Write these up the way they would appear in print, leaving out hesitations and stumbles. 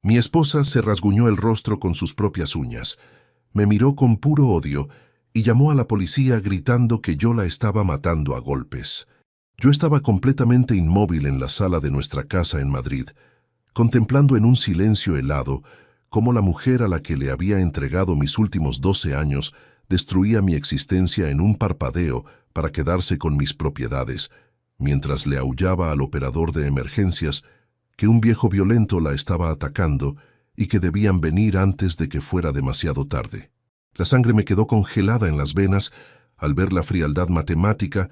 Mi esposa se rasguñó el rostro con sus propias uñas, me miró con puro odio y llamó a la policía gritando que yo la estaba matando a golpes. Yo estaba completamente inmóvil en la sala de nuestra casa en Madrid, contemplando en un silencio helado cómo la mujer a la que le había entregado mis últimos 12 años destruía mi existencia en un parpadeo para quedarse con mis propiedades, mientras le aullaba al operador de emergencias que un viejo violento la estaba atacando y que debían venir antes de que fuera demasiado tarde. La sangre me quedó congelada en las venas al ver la frialdad matemática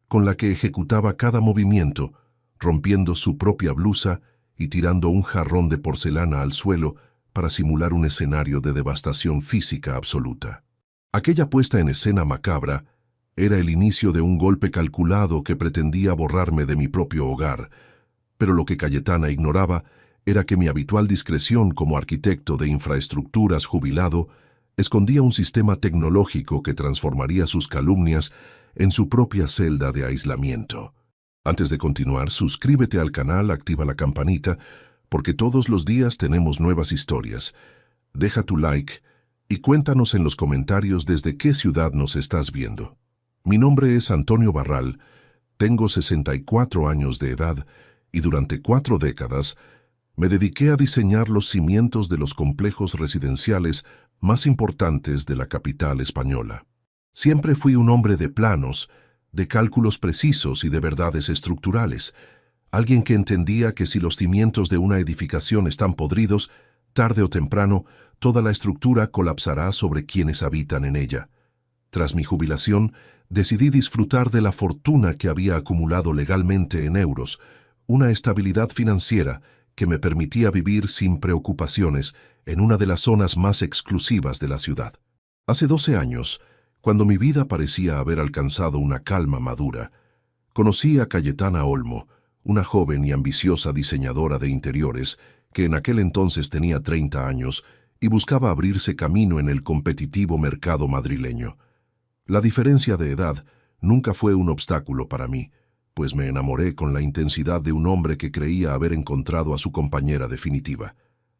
con la que ejecutaba cada movimiento, rompiendo su propia blusa y tirando un jarrón de porcelana al suelo para simular un escenario de devastación física absoluta. Aquella puesta en escena macabra era el inicio de un golpe calculado que pretendía borrarme de mi propio hogar, pero lo que Cayetana ignoraba era que mi habitual discreción como arquitecto de infraestructuras jubilado escondía un sistema tecnológico que transformaría sus calumnias en su propia celda de aislamiento. Antes de continuar, suscríbete al canal, activa la campanita, porque todos los días tenemos nuevas historias. Deja tu like y cuéntanos en los comentarios desde qué ciudad nos estás viendo. Mi nombre es Antonio Barral, tengo 64 años de edad y durante 4 décadas me dediqué a diseñar los cimientos de los complejos residenciales más importantes de la capital española. Siempre fui un hombre de planos, de cálculos precisos y de verdades estructurales, alguien que entendía que si los cimientos de una edificación están podridos, tarde o temprano, toda la estructura colapsará sobre quienes habitan en ella. Tras mi jubilación, decidí disfrutar de la fortuna que había acumulado legalmente en euros, una estabilidad financiera que me permitía vivir sin preocupaciones en una de las zonas más exclusivas de la ciudad. Hace 12 años, cuando mi vida parecía haber alcanzado una calma madura, conocí a Cayetana Olmo, una joven y ambiciosa diseñadora de interiores que en aquel entonces tenía 30 años y buscaba abrirse camino en el competitivo mercado madrileño. La diferencia de edad nunca fue un obstáculo para mí, pues me enamoré con la intensidad de un hombre que creía haber encontrado a su compañera definitiva,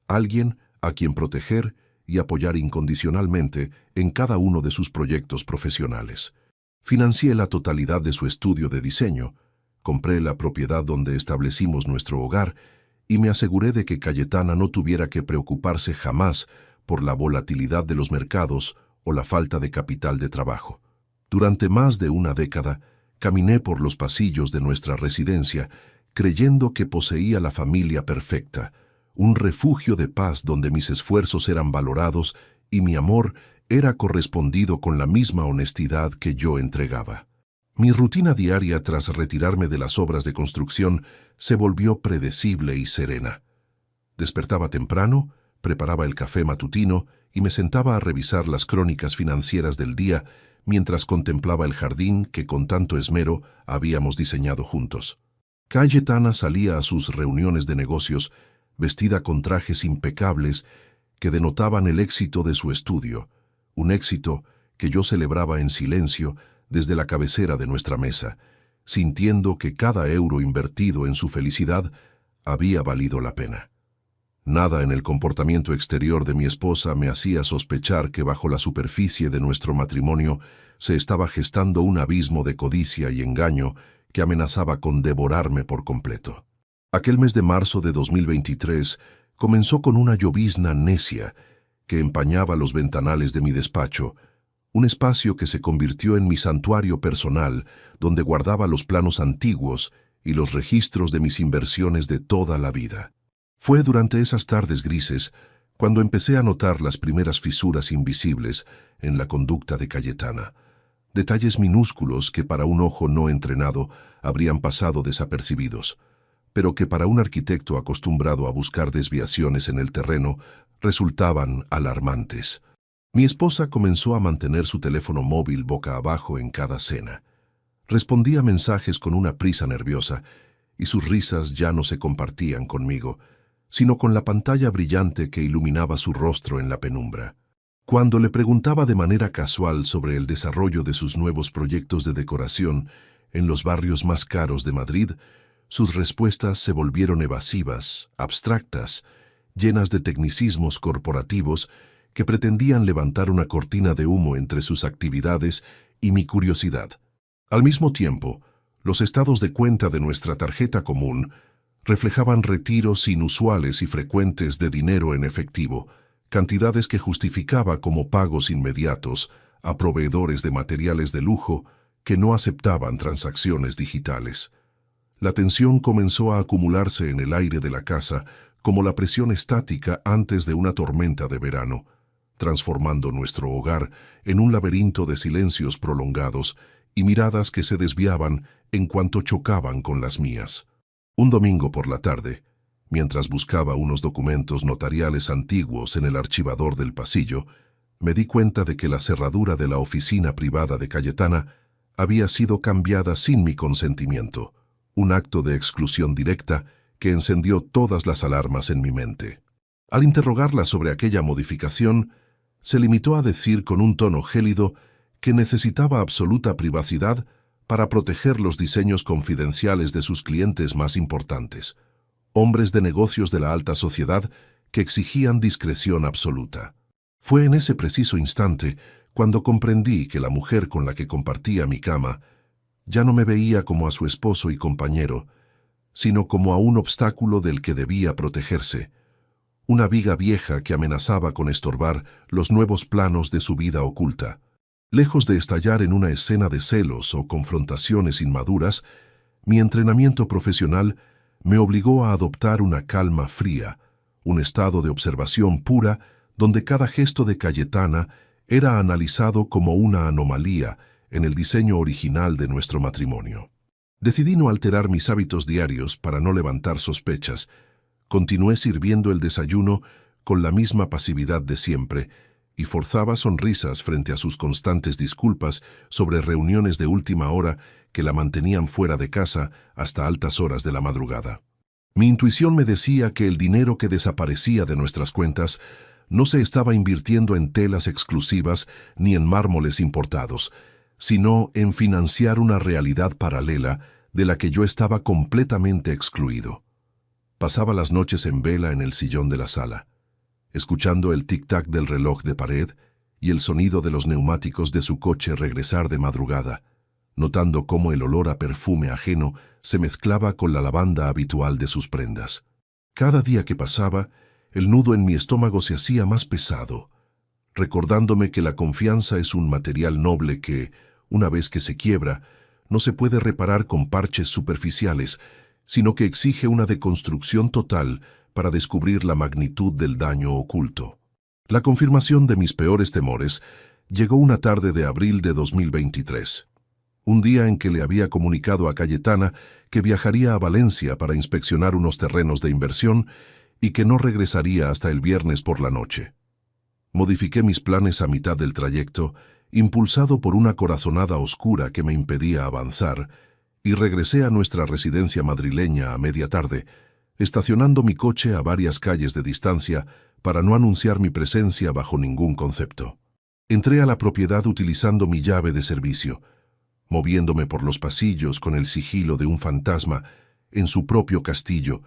alguien a quien proteger y apoyar incondicionalmente en cada uno de sus proyectos profesionales. Financié la totalidad de su estudio de diseño, compré la propiedad donde establecimos nuestro hogar y me aseguré de que Cayetana no tuviera que preocuparse jamás por la volatilidad de los mercados o la falta de capital de trabajo. Durante más de una década, caminé por los pasillos de nuestra residencia, creyendo que poseía la familia perfecta, un refugio de paz donde mis esfuerzos eran valorados y mi amor era correspondido con la misma honestidad que yo entregaba. Mi rutina diaria tras retirarme de las obras de construcción se volvió predecible y serena. Despertaba temprano, preparaba el café matutino y me sentaba a revisar las crónicas financieras del día mientras contemplaba el jardín que con tanto esmero habíamos diseñado juntos. Cayetana salía a sus reuniones de negocios vestida con trajes impecables que denotaban el éxito de su estudio, un éxito que yo celebraba en silencio desde la cabecera de nuestra mesa, sintiendo que cada euro invertido en su felicidad había valido la pena. Nada en el comportamiento exterior de mi esposa me hacía sospechar que bajo la superficie de nuestro matrimonio se estaba gestando un abismo de codicia y engaño que amenazaba con devorarme por completo. Aquel mes de marzo de 2023 comenzó con una llovizna necia que empañaba los ventanales de mi despacho, un espacio que se convirtió en mi santuario personal donde guardaba los planos antiguos y los registros de mis inversiones de toda la vida. Fue durante esas tardes grises cuando empecé a notar las primeras fisuras invisibles en la conducta de Cayetana, detalles minúsculos que para un ojo no entrenado habrían pasado desapercibidos, pero que para un arquitecto acostumbrado a buscar desviaciones en el terreno resultaban alarmantes. Mi esposa comenzó a mantener su teléfono móvil boca abajo en cada cena. Respondía mensajes con una prisa nerviosa y sus risas ya no se compartían conmigo, sino con la pantalla brillante que iluminaba su rostro en la penumbra. Cuando le preguntaba de manera casual sobre el desarrollo de sus nuevos proyectos de decoración en los barrios más caros de Madrid, sus respuestas se volvieron evasivas, abstractas llenas de tecnicismos corporativos que pretendían levantar una cortina de humo entre sus actividades y mi curiosidad. Al mismo tiempo, los estados de cuenta de nuestra tarjeta común reflejaban retiros inusuales y frecuentes de dinero en efectivo, cantidades que justificaba como pagos inmediatos a proveedores de materiales de lujo que no aceptaban transacciones digitales. La tensión comenzó a acumularse en el aire de la casa como la presión estática antes de una tormenta de verano, transformando nuestro hogar en un laberinto de silencios prolongados y miradas que se desviaban en cuanto chocaban con las mías. Un domingo por la tarde, mientras buscaba unos documentos notariales antiguos en el archivador del pasillo, me di cuenta de que la cerradura de la oficina privada de Cayetana había sido cambiada sin mi consentimiento, un acto de exclusión directa que encendió todas las alarmas en mi mente. Al interrogarla sobre aquella modificación, se limitó a decir con un tono gélido que necesitaba absoluta privacidad para proteger los diseños confidenciales de sus clientes más importantes, hombres de negocios de la alta sociedad que exigían discreción absoluta. Fue en ese preciso instante cuando comprendí que la mujer con la que compartía mi cama ya no me veía como a su esposo y compañero, sino como a un obstáculo del que debía protegerse, una viga vieja que amenazaba con estorbar los nuevos planos de su vida oculta. Lejos de estallar en una escena de celos o confrontaciones inmaduras, mi entrenamiento profesional me obligó a adoptar una calma fría, un estado de observación pura donde cada gesto de Cayetana era analizado como una anomalía en el diseño original de nuestro matrimonio. Decidí no alterar mis hábitos diarios para no levantar sospechas. Continué sirviendo el desayuno con la misma pasividad de siempre y forzaba sonrisas frente a sus constantes disculpas sobre reuniones de última hora que la mantenían fuera de casa hasta altas horas de la madrugada. Mi intuición me decía que el dinero que desaparecía de nuestras cuentas no se estaba invirtiendo en telas exclusivas ni en mármoles importados, sino en financiar una realidad paralela de la que yo estaba completamente excluido. Pasaba las noches en vela en el sillón de la sala, escuchando el tic-tac del reloj de pared y el sonido de los neumáticos de su coche regresar de madrugada, notando cómo el olor a perfume ajeno se mezclaba con la lavanda habitual de sus prendas. Cada día que pasaba, el nudo en mi estómago se hacía más pesado, recordándome que la confianza es un material noble que, una vez que se quiebra, no se puede reparar con parches superficiales, sino que exige una deconstrucción total para descubrir la magnitud del daño oculto. La confirmación de mis peores temores llegó una tarde de abril de 2023, un día en que le había comunicado a Cayetana que viajaría a Valencia para inspeccionar unos terrenos de inversión y que no regresaría hasta el viernes por la noche. Modifiqué mis planes a mitad del trayecto, impulsado por una corazonada oscura que me impedía avanzar, y regresé a nuestra residencia madrileña a media tarde, estacionando mi coche a varias calles de distancia para no anunciar mi presencia bajo ningún concepto. Entré a la propiedad utilizando mi llave de servicio, moviéndome por los pasillos con el sigilo de un fantasma en su propio castillo,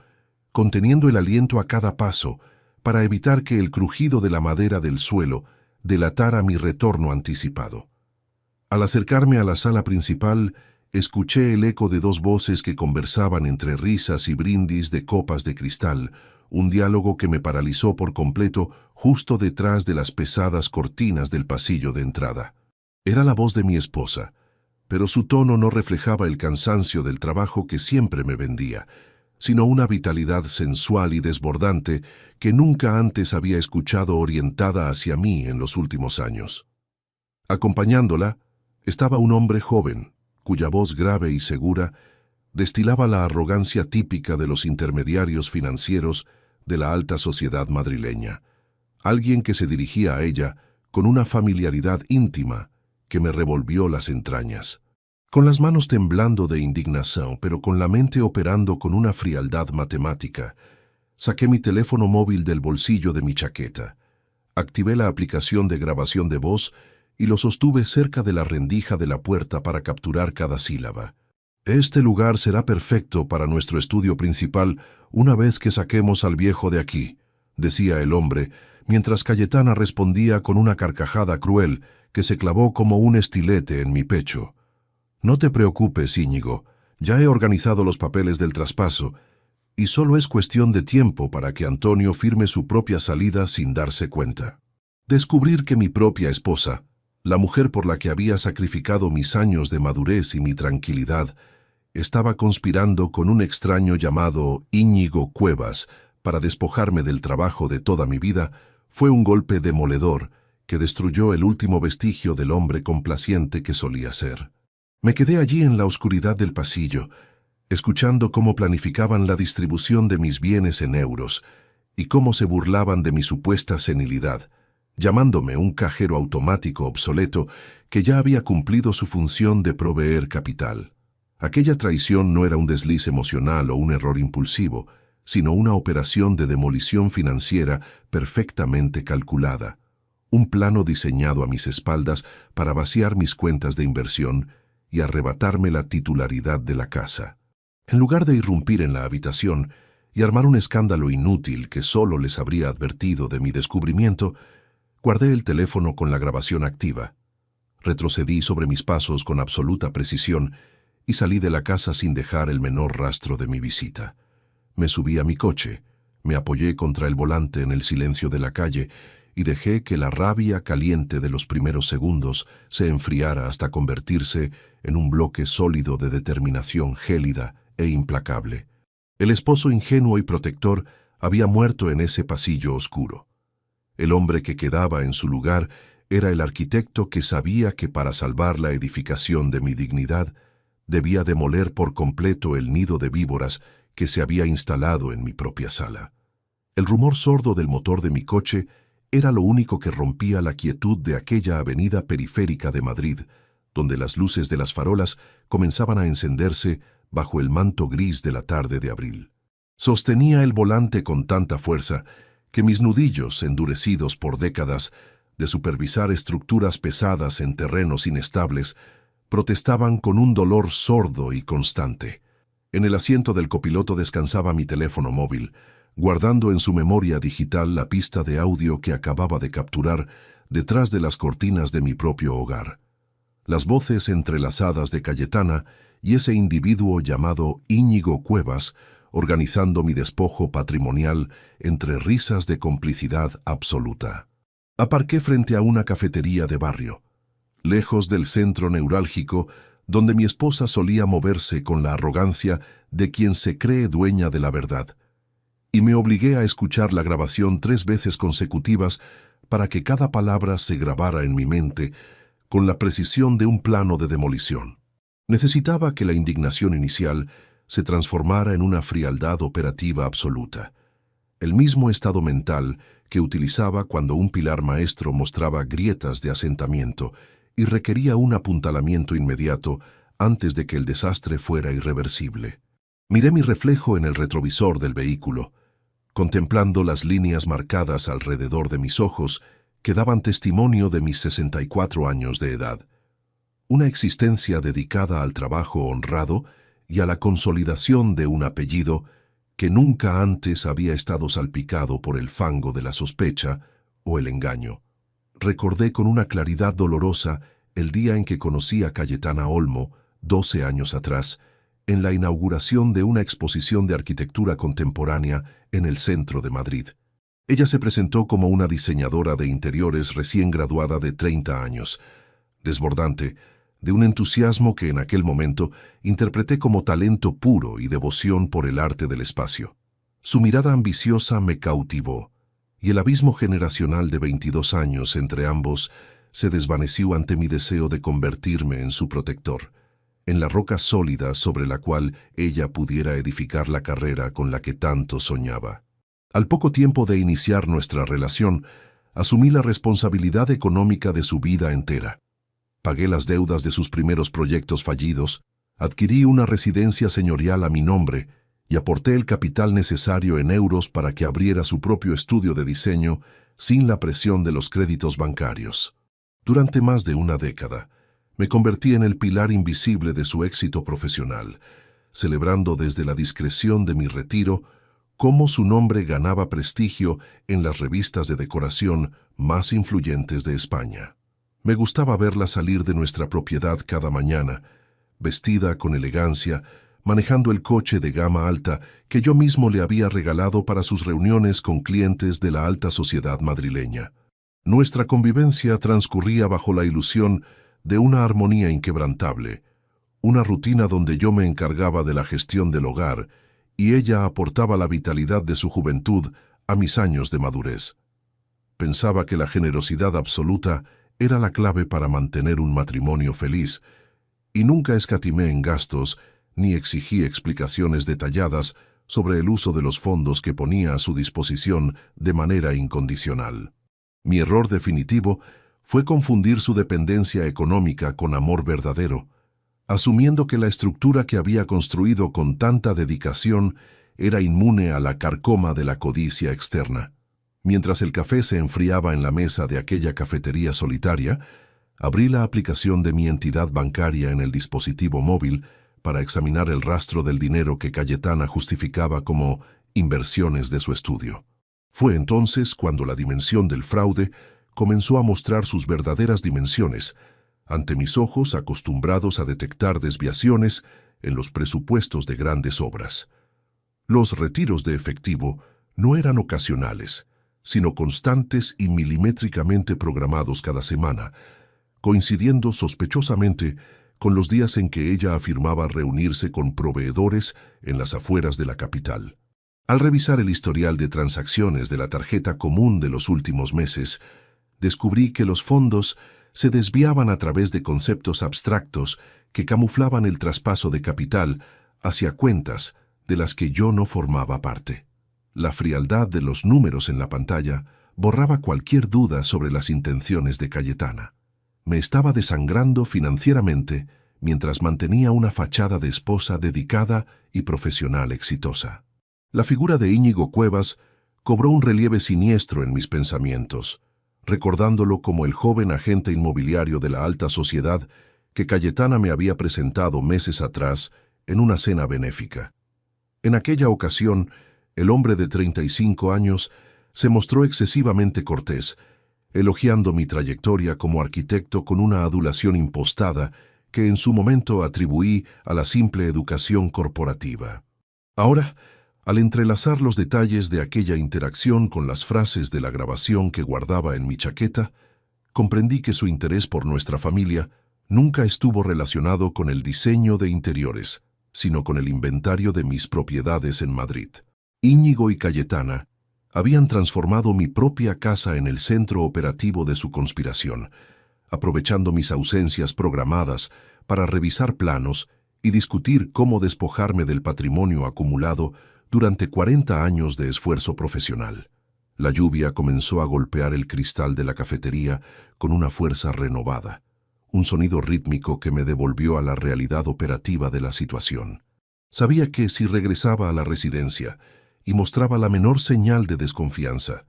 conteniendo el aliento a cada paso para evitar que el crujido de la madera del suelo delatara mi retorno anticipado. Al acercarme a la sala principal, escuché el eco de dos voces que conversaban entre risas y brindis de copas de cristal, un diálogo que me paralizó por completo justo detrás de las pesadas cortinas del pasillo de entrada. Era la voz de mi esposa, pero su tono no reflejaba el cansancio del trabajo que siempre me vendía, sino una vitalidad sensual y desbordante que nunca antes había escuchado orientada hacia mí en los últimos años. Acompañándola estaba un hombre joven, cuya voz grave y segura destilaba la arrogancia típica de los intermediarios financieros de la alta sociedad madrileña, alguien que se dirigía a ella con una familiaridad íntima que me revolvió las entrañas. Con las manos temblando de indignación, pero con la mente operando con una frialdad matemática, saqué mi teléfono móvil del bolsillo de mi chaqueta, activé la aplicación de grabación de voz y lo sostuve cerca de la rendija de la puerta para capturar cada sílaba. Este lugar será perfecto para nuestro estudio principal una vez que saquemos al viejo de aquí, decía el hombre, mientras Cayetana respondía con una carcajada cruel que se clavó como un estilete en mi pecho. «No te preocupes, Íñigo, ya he organizado los papeles del traspaso y solo es cuestión de tiempo para que Antonio firme su propia salida sin darse cuenta». Descubrir que mi propia esposa, la mujer por la que había sacrificado mis años de madurez y mi tranquilidad, estaba conspirando con un extraño llamado Íñigo Cuevas para despojarme del trabajo de toda mi vida, fue un golpe demoledor que destruyó el último vestigio del hombre complaciente que solía ser. Me quedé allí en la oscuridad del pasillo, escuchando cómo planificaban la distribución de mis bienes en euros y cómo se burlaban de mi supuesta senilidad, llamándome un cajero automático obsoleto que ya había cumplido su función de proveer capital. Aquella traición no era un desliz emocional o un error impulsivo, sino una operación de demolición financiera perfectamente calculada, un plano diseñado a mis espaldas para vaciar mis cuentas de inversión y arrebatarme la titularidad de la casa. En lugar de irrumpir en la habitación y armar un escándalo inútil que solo les habría advertido de mi descubrimiento, guardé el teléfono con la grabación activa. Retrocedí sobre mis pasos con absoluta precisión y salí de la casa sin dejar el menor rastro de mi visita. Me subí a mi coche, me apoyé contra el volante en el silencio de la calle y dejé que la rabia caliente de los primeros segundos se enfriara hasta convertirse en un bloque sólido de determinación gélida e implacable. El esposo ingenuo y protector había muerto en ese pasillo oscuro. El hombre que quedaba en su lugar era el arquitecto que sabía que para salvar la edificación de mi dignidad debía demoler por completo el nido de víboras que se había instalado en mi propia sala. El rumor sordo del motor de mi coche era lo único que rompía la quietud de aquella avenida periférica de Madrid, donde las luces de las farolas comenzaban a encenderse bajo el manto gris de la tarde de abril. Sostenía el volante con tanta fuerza que mis nudillos, endurecidos por décadas de supervisar estructuras pesadas en terrenos inestables, protestaban con un dolor sordo y constante. En el asiento del copiloto descansaba mi teléfono móvil, guardando en su memoria digital la pista de audio que acababa de capturar detrás de las cortinas de mi propio hogar. Las voces entrelazadas de Cayetana y ese individuo llamado Íñigo Cuevas organizando mi despojo patrimonial entre risas de complicidad absoluta. Aparqué frente a una cafetería de barrio, lejos del centro neurálgico donde mi esposa solía moverse con la arrogancia de quien se cree dueña de la verdad, y me obligué a escuchar la grabación 3 veces consecutivas para que cada palabra se grabara en mi mente con la precisión de un plano de demolición. Necesitaba que la indignación inicial se transformara en una frialdad operativa absoluta, el mismo estado mental que utilizaba cuando un pilar maestro mostraba grietas de asentamiento y requería un apuntalamiento inmediato antes de que el desastre fuera irreversible. Miré mi reflejo en el retrovisor del vehículo, contemplando las líneas marcadas alrededor de mis ojos que daban testimonio de mis 64 años de edad. Una existencia dedicada al trabajo honrado y a la consolidación de un apellido que nunca antes había estado salpicado por el fango de la sospecha o el engaño. Recordé con una claridad dolorosa el día en que conocí a Cayetana Olmo, 12 años atrás, en la inauguración de una exposición de arquitectura contemporánea en el centro de Madrid. Ella se presentó como una diseñadora de interiores recién graduada de 30 años, desbordante, de un entusiasmo que en aquel momento interpreté como talento puro y devoción por el arte del espacio. Su mirada ambiciosa me cautivó, y el abismo generacional de 22 años entre ambos se desvaneció ante mi deseo de convertirme en su protector, en la roca sólida sobre la cual ella pudiera edificar la carrera con la que tanto soñaba. Al poco tiempo de iniciar nuestra relación, asumí la responsabilidad económica de su vida entera. Pagué las deudas de sus primeros proyectos fallidos, adquirí una residencia señorial a mi nombre y aporté el capital necesario en euros para que abriera su propio estudio de diseño sin la presión de los créditos bancarios. Durante más de una década, me convertí en el pilar invisible de su éxito profesional, celebrando desde la discreción de mi retiro cómo su nombre ganaba prestigio en las revistas de decoración más influyentes de España. Me gustaba verla salir de nuestra propiedad cada mañana, vestida con elegancia, manejando el coche de gama alta que yo mismo le había regalado para sus reuniones con clientes de la alta sociedad madrileña. Nuestra convivencia transcurría bajo la ilusión de una armonía inquebrantable, una rutina donde yo me encargaba de la gestión del hogar y ella aportaba la vitalidad de su juventud a mis años de madurez. Pensaba que la generosidad absoluta era la clave para mantener un matrimonio feliz, y nunca escatimé en gastos ni exigí explicaciones detalladas sobre el uso de los fondos que ponía a su disposición de manera incondicional. Mi error definitivo fue confundir su dependencia económica con amor verdadero, asumiendo que la estructura que había construido con tanta dedicación era inmune a la carcoma de la codicia externa. Mientras el café se enfriaba en la mesa de aquella cafetería solitaria, abrí la aplicación de mi entidad bancaria en el dispositivo móvil para examinar el rastro del dinero que Cayetana justificaba como inversiones de su estudio. Fue entonces cuando la dimensión del fraude comenzó a mostrar sus verdaderas dimensiones, ante mis ojos acostumbrados a detectar desviaciones en los presupuestos de grandes obras. Los retiros de efectivo no eran ocasionales, sino constantes y milimétricamente programados cada semana, coincidiendo sospechosamente con los días en que ella afirmaba reunirse con proveedores en las afueras de la capital. Al revisar el historial de transacciones de la tarjeta común de los últimos meses, descubrí que los fondos se desviaban a través de conceptos abstractos que camuflaban el traspaso de capital hacia cuentas de las que yo no formaba parte. La frialdad de los números en la pantalla borraba cualquier duda sobre las intenciones de Cayetana. Me estaba desangrando financieramente mientras mantenía una fachada de esposa dedicada y profesional exitosa. La figura de Íñigo Cuevas cobró un relieve siniestro en mis pensamientos, recordándolo como el joven agente inmobiliario de la alta sociedad que Cayetana me había presentado meses atrás en una cena benéfica. En aquella ocasión, el hombre de 35 años se mostró excesivamente cortés, elogiando mi trayectoria como arquitecto con una adulación impostada que en su momento atribuí a la simple educación corporativa. Ahora, al entrelazar los detalles de aquella interacción con las frases de la grabación que guardaba en mi chaqueta, comprendí que su interés por nuestra familia nunca estuvo relacionado con el diseño de interiores, sino con el inventario de mis propiedades en Madrid. Íñigo y Cayetana habían transformado mi propia casa en el centro operativo de su conspiración, aprovechando mis ausencias programadas para revisar planos y discutir cómo despojarme del patrimonio acumulado durante 40 años de esfuerzo profesional. La lluvia comenzó a golpear el cristal de la cafetería con una fuerza renovada, un sonido rítmico que me devolvió a la realidad operativa de la situación. Sabía que si regresaba a la residencia y mostraba la menor señal de desconfianza,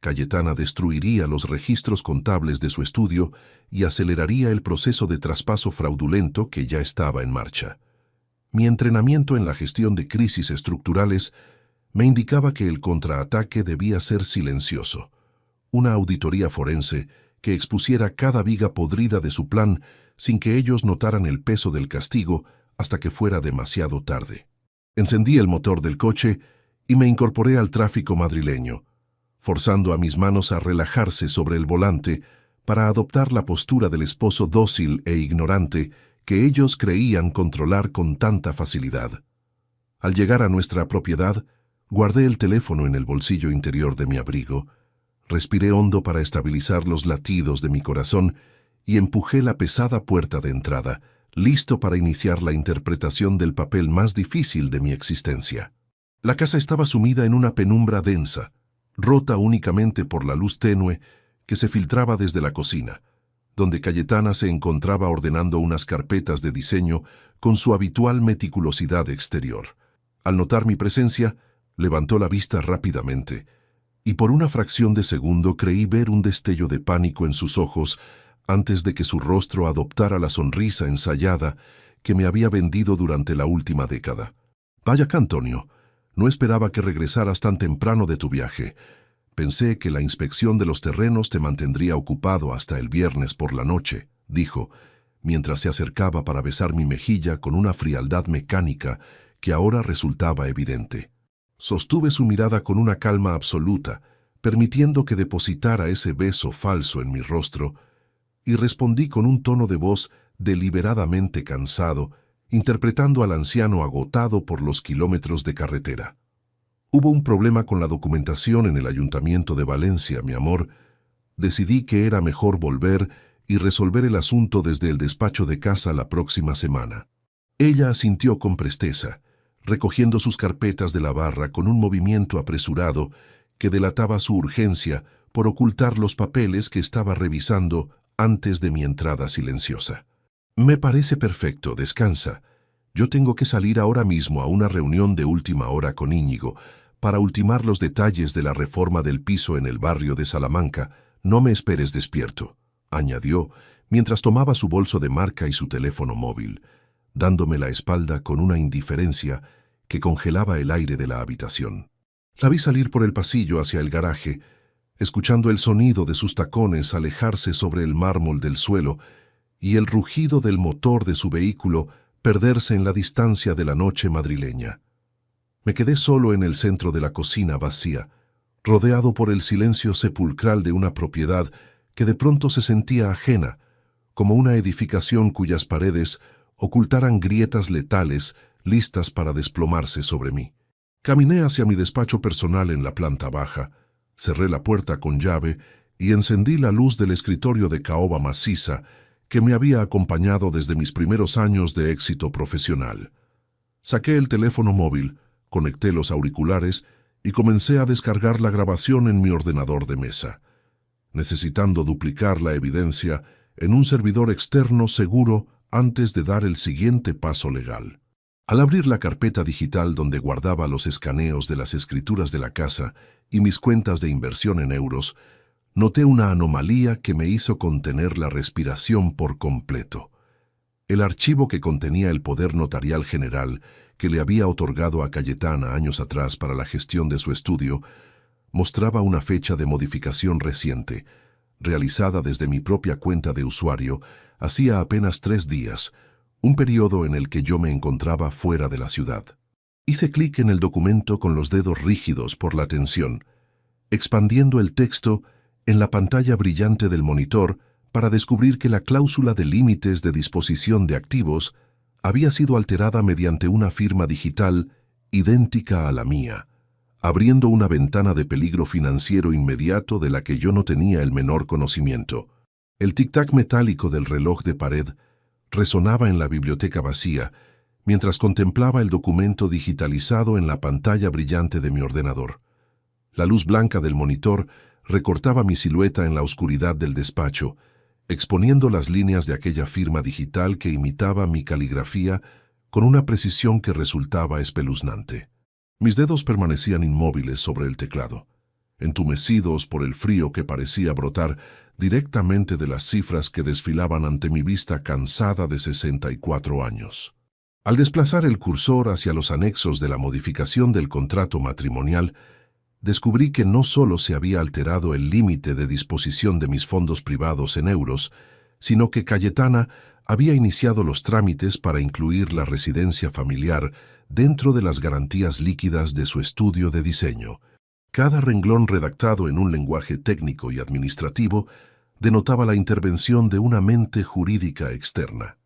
Cayetana destruiría los registros contables de su estudio y aceleraría el proceso de traspaso fraudulento que ya estaba en marcha. Mi entrenamiento en la gestión de crisis estructurales me indicaba que el contraataque debía ser silencioso. Una auditoría forense que expusiera cada viga podrida de su plan sin que ellos notaran el peso del castigo hasta que fuera demasiado tarde. Encendí el motor del coche y me incorporé al tráfico madrileño, forzando a mis manos a relajarse sobre el volante para adoptar la postura del esposo dócil e ignorante que ellos creían controlar con tanta facilidad. Al llegar a nuestra propiedad, guardé el teléfono en el bolsillo interior de mi abrigo, respiré hondo para estabilizar los latidos de mi corazón y empujé la pesada puerta de entrada, listo para iniciar la interpretación del papel más difícil de mi existencia. La casa estaba sumida en una penumbra densa, rota únicamente por la luz tenue que se filtraba desde la cocina, donde Cayetana se encontraba ordenando unas carpetas de diseño con su habitual meticulosidad exterior. Al notar mi presencia, levantó la vista rápidamente, y por una fracción de segundo creí ver un destello de pánico en sus ojos antes de que su rostro adoptara la sonrisa ensayada que me había vendido durante la última década. «Vaya acá, Antonio, No esperaba que regresaras tan temprano de tu viaje. Pensé que la inspección de los terrenos te mantendría ocupado hasta el viernes por la noche, dijo, mientras se acercaba para besar mi mejilla con una frialdad mecánica que ahora resultaba evidente. Sostuve su mirada con una calma absoluta, permitiendo que depositara ese beso falso en mi rostro, y respondí con un tono de voz deliberadamente cansado, interpretando al anciano agotado por los kilómetros de carretera. Hubo un problema con la documentación en el Ayuntamiento de Valencia, mi amor. Decidí que era mejor volver y resolver el asunto desde el despacho de casa la próxima semana. Ella asintió con presteza, recogiendo sus carpetas de la barra con un movimiento apresurado que delataba su urgencia por ocultar los papeles que estaba revisando antes de mi entrada silenciosa. Me parece perfecto, descansa. Yo tengo que salir ahora mismo a una reunión de última hora con Íñigo para ultimar los detalles de la reforma del piso en el barrio de Salamanca. No me esperes despierto, añadió, mientras tomaba su bolso de marca y su teléfono móvil, dándome la espalda con una indiferencia que congelaba el aire de la habitación. La vi salir por el pasillo hacia el garaje, escuchando el sonido de sus tacones alejarse sobre el mármol del suelo y el rugido del motor de su vehículo perderse en la distancia de la noche madrileña. Me quedé solo en el centro de la cocina vacía, rodeado por el silencio sepulcral de una propiedad que de pronto se sentía ajena, como una edificación cuyas paredes ocultaran grietas letales listas para desplomarse sobre mí. Caminé hacia mi despacho personal en la planta baja, cerré la puerta con llave y encendí la luz del escritorio de caoba maciza que me había acompañado desde mis primeros años de éxito profesional. Saqué el teléfono móvil, conecté los auriculares y comencé a descargar la grabación en mi ordenador de mesa, necesitando duplicar la evidencia en un servidor externo seguro antes de dar el siguiente paso legal. Al abrir la carpeta digital donde guardaba los escaneos de las escrituras de la casa y mis cuentas de inversión en euros, noté una anomalía que me hizo contener la respiración por completo. El archivo que contenía el poder notarial general que le había otorgado a Cayetana años atrás para la gestión de su estudio mostraba una fecha de modificación reciente, realizada desde mi propia cuenta de usuario hacía apenas 3 días, un periodo en el que yo me encontraba fuera de la ciudad. Hice clic en el documento con los dedos rígidos por la tensión, expandiendo el texto en la pantalla brillante del monitor para descubrir que la cláusula de límites de disposición de activos había sido alterada mediante una firma digital idéntica a la mía, abriendo una ventana de peligro financiero inmediato de la que yo no tenía el menor conocimiento. El tic-tac metálico del reloj de pared resonaba en la biblioteca vacía, mientras contemplaba el documento digitalizado en la pantalla brillante de mi ordenador. La luz blanca del monitor recortaba mi silueta en la oscuridad del despacho, exponiendo las líneas de aquella firma digital que imitaba mi caligrafía con una precisión que resultaba espeluznante. Mis dedos permanecían inmóviles sobre el teclado, entumecidos por el frío que parecía brotar directamente de las cifras que desfilaban ante mi vista cansada de 64 años. Al desplazar el cursor hacia los anexos de la modificación del contrato matrimonial, descubrí que no solo se había alterado el límite de disposición de mis fondos privados en euros, sino que Cayetana había iniciado los trámites para incluir la residencia familiar dentro de las garantías líquidas de su estudio de diseño. Cada renglón redactado en un lenguaje técnico y administrativo denotaba la intervención de una mente jurídica externa.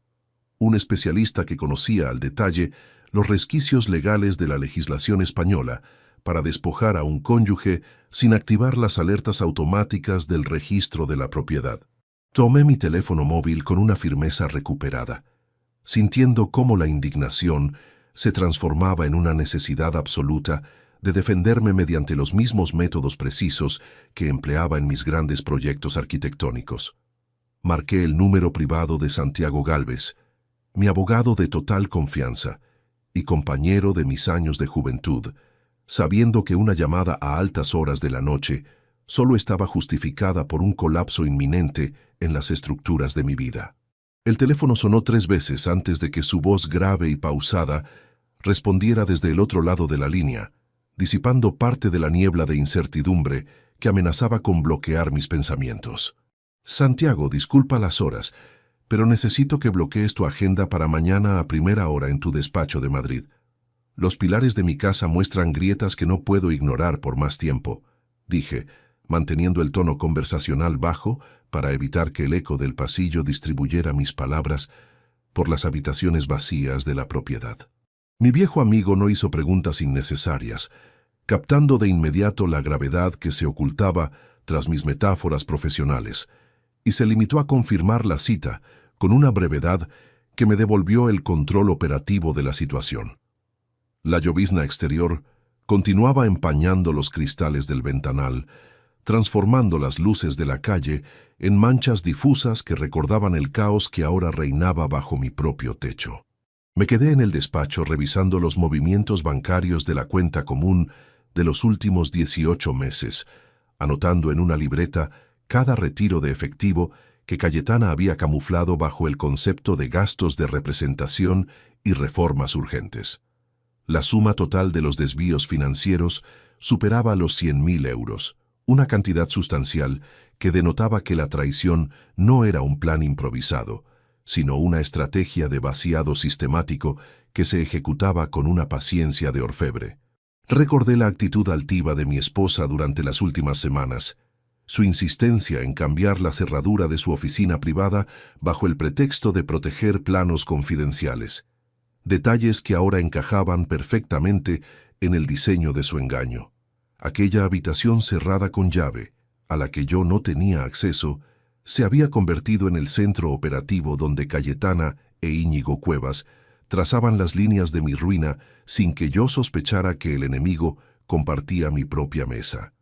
Un especialista que conocía al detalle los resquicios legales de la legislación española para despojar a un cónyuge sin activar las alertas automáticas del registro de la propiedad. Tomé mi teléfono móvil con una firmeza recuperada, sintiendo cómo la indignación se transformaba en una necesidad absoluta de defenderme mediante los mismos métodos precisos que empleaba en mis grandes proyectos arquitectónicos. Marqué el número privado de Santiago Gálvez, mi abogado de total confianza y compañero de mis años de juventud, sabiendo que una llamada a altas horas de la noche solo estaba justificada por un colapso inminente en las estructuras de mi vida. El teléfono sonó 3 veces antes de que su voz grave y pausada respondiera desde el otro lado de la línea, disipando parte de la niebla de incertidumbre que amenazaba con bloquear mis pensamientos. Santiago, disculpa las horas, pero necesito que bloquees tu agenda para mañana a primera hora en tu despacho de Madrid. Los pilares de mi casa muestran grietas que no puedo ignorar por más tiempo, dije, manteniendo el tono conversacional bajo para evitar que el eco del pasillo distribuyera mis palabras por las habitaciones vacías de la propiedad. Mi viejo amigo no hizo preguntas innecesarias, captando de inmediato la gravedad que se ocultaba tras mis metáforas profesionales, y se limitó a confirmar la cita con una brevedad que me devolvió el control operativo de la situación. La llovizna exterior continuaba empañando los cristales del ventanal, transformando las luces de la calle en manchas difusas que recordaban el caos que ahora reinaba bajo mi propio techo. Me quedé en el despacho revisando los movimientos bancarios de la cuenta común de los últimos 18 meses, anotando en una libreta cada retiro de efectivo que Cayetana había camuflado bajo el concepto de gastos de representación y reformas urgentes. La suma total de los desvíos financieros superaba los 100.000 euros, una cantidad sustancial que denotaba que la traición no era un plan improvisado, sino una estrategia de vaciado sistemático que se ejecutaba con una paciencia de orfebre. Recordé la actitud altiva de mi esposa durante las últimas semanas, su insistencia en cambiar la cerradura de su oficina privada bajo el pretexto de proteger planos confidenciales, detalles que ahora encajaban perfectamente en el diseño de su engaño. Aquella habitación cerrada con llave, a la que yo no tenía acceso, se había convertido en el centro operativo donde Cayetana e Íñigo Cuevas trazaban las líneas de mi ruina sin que yo sospechara que el enemigo compartía mi propia mesa.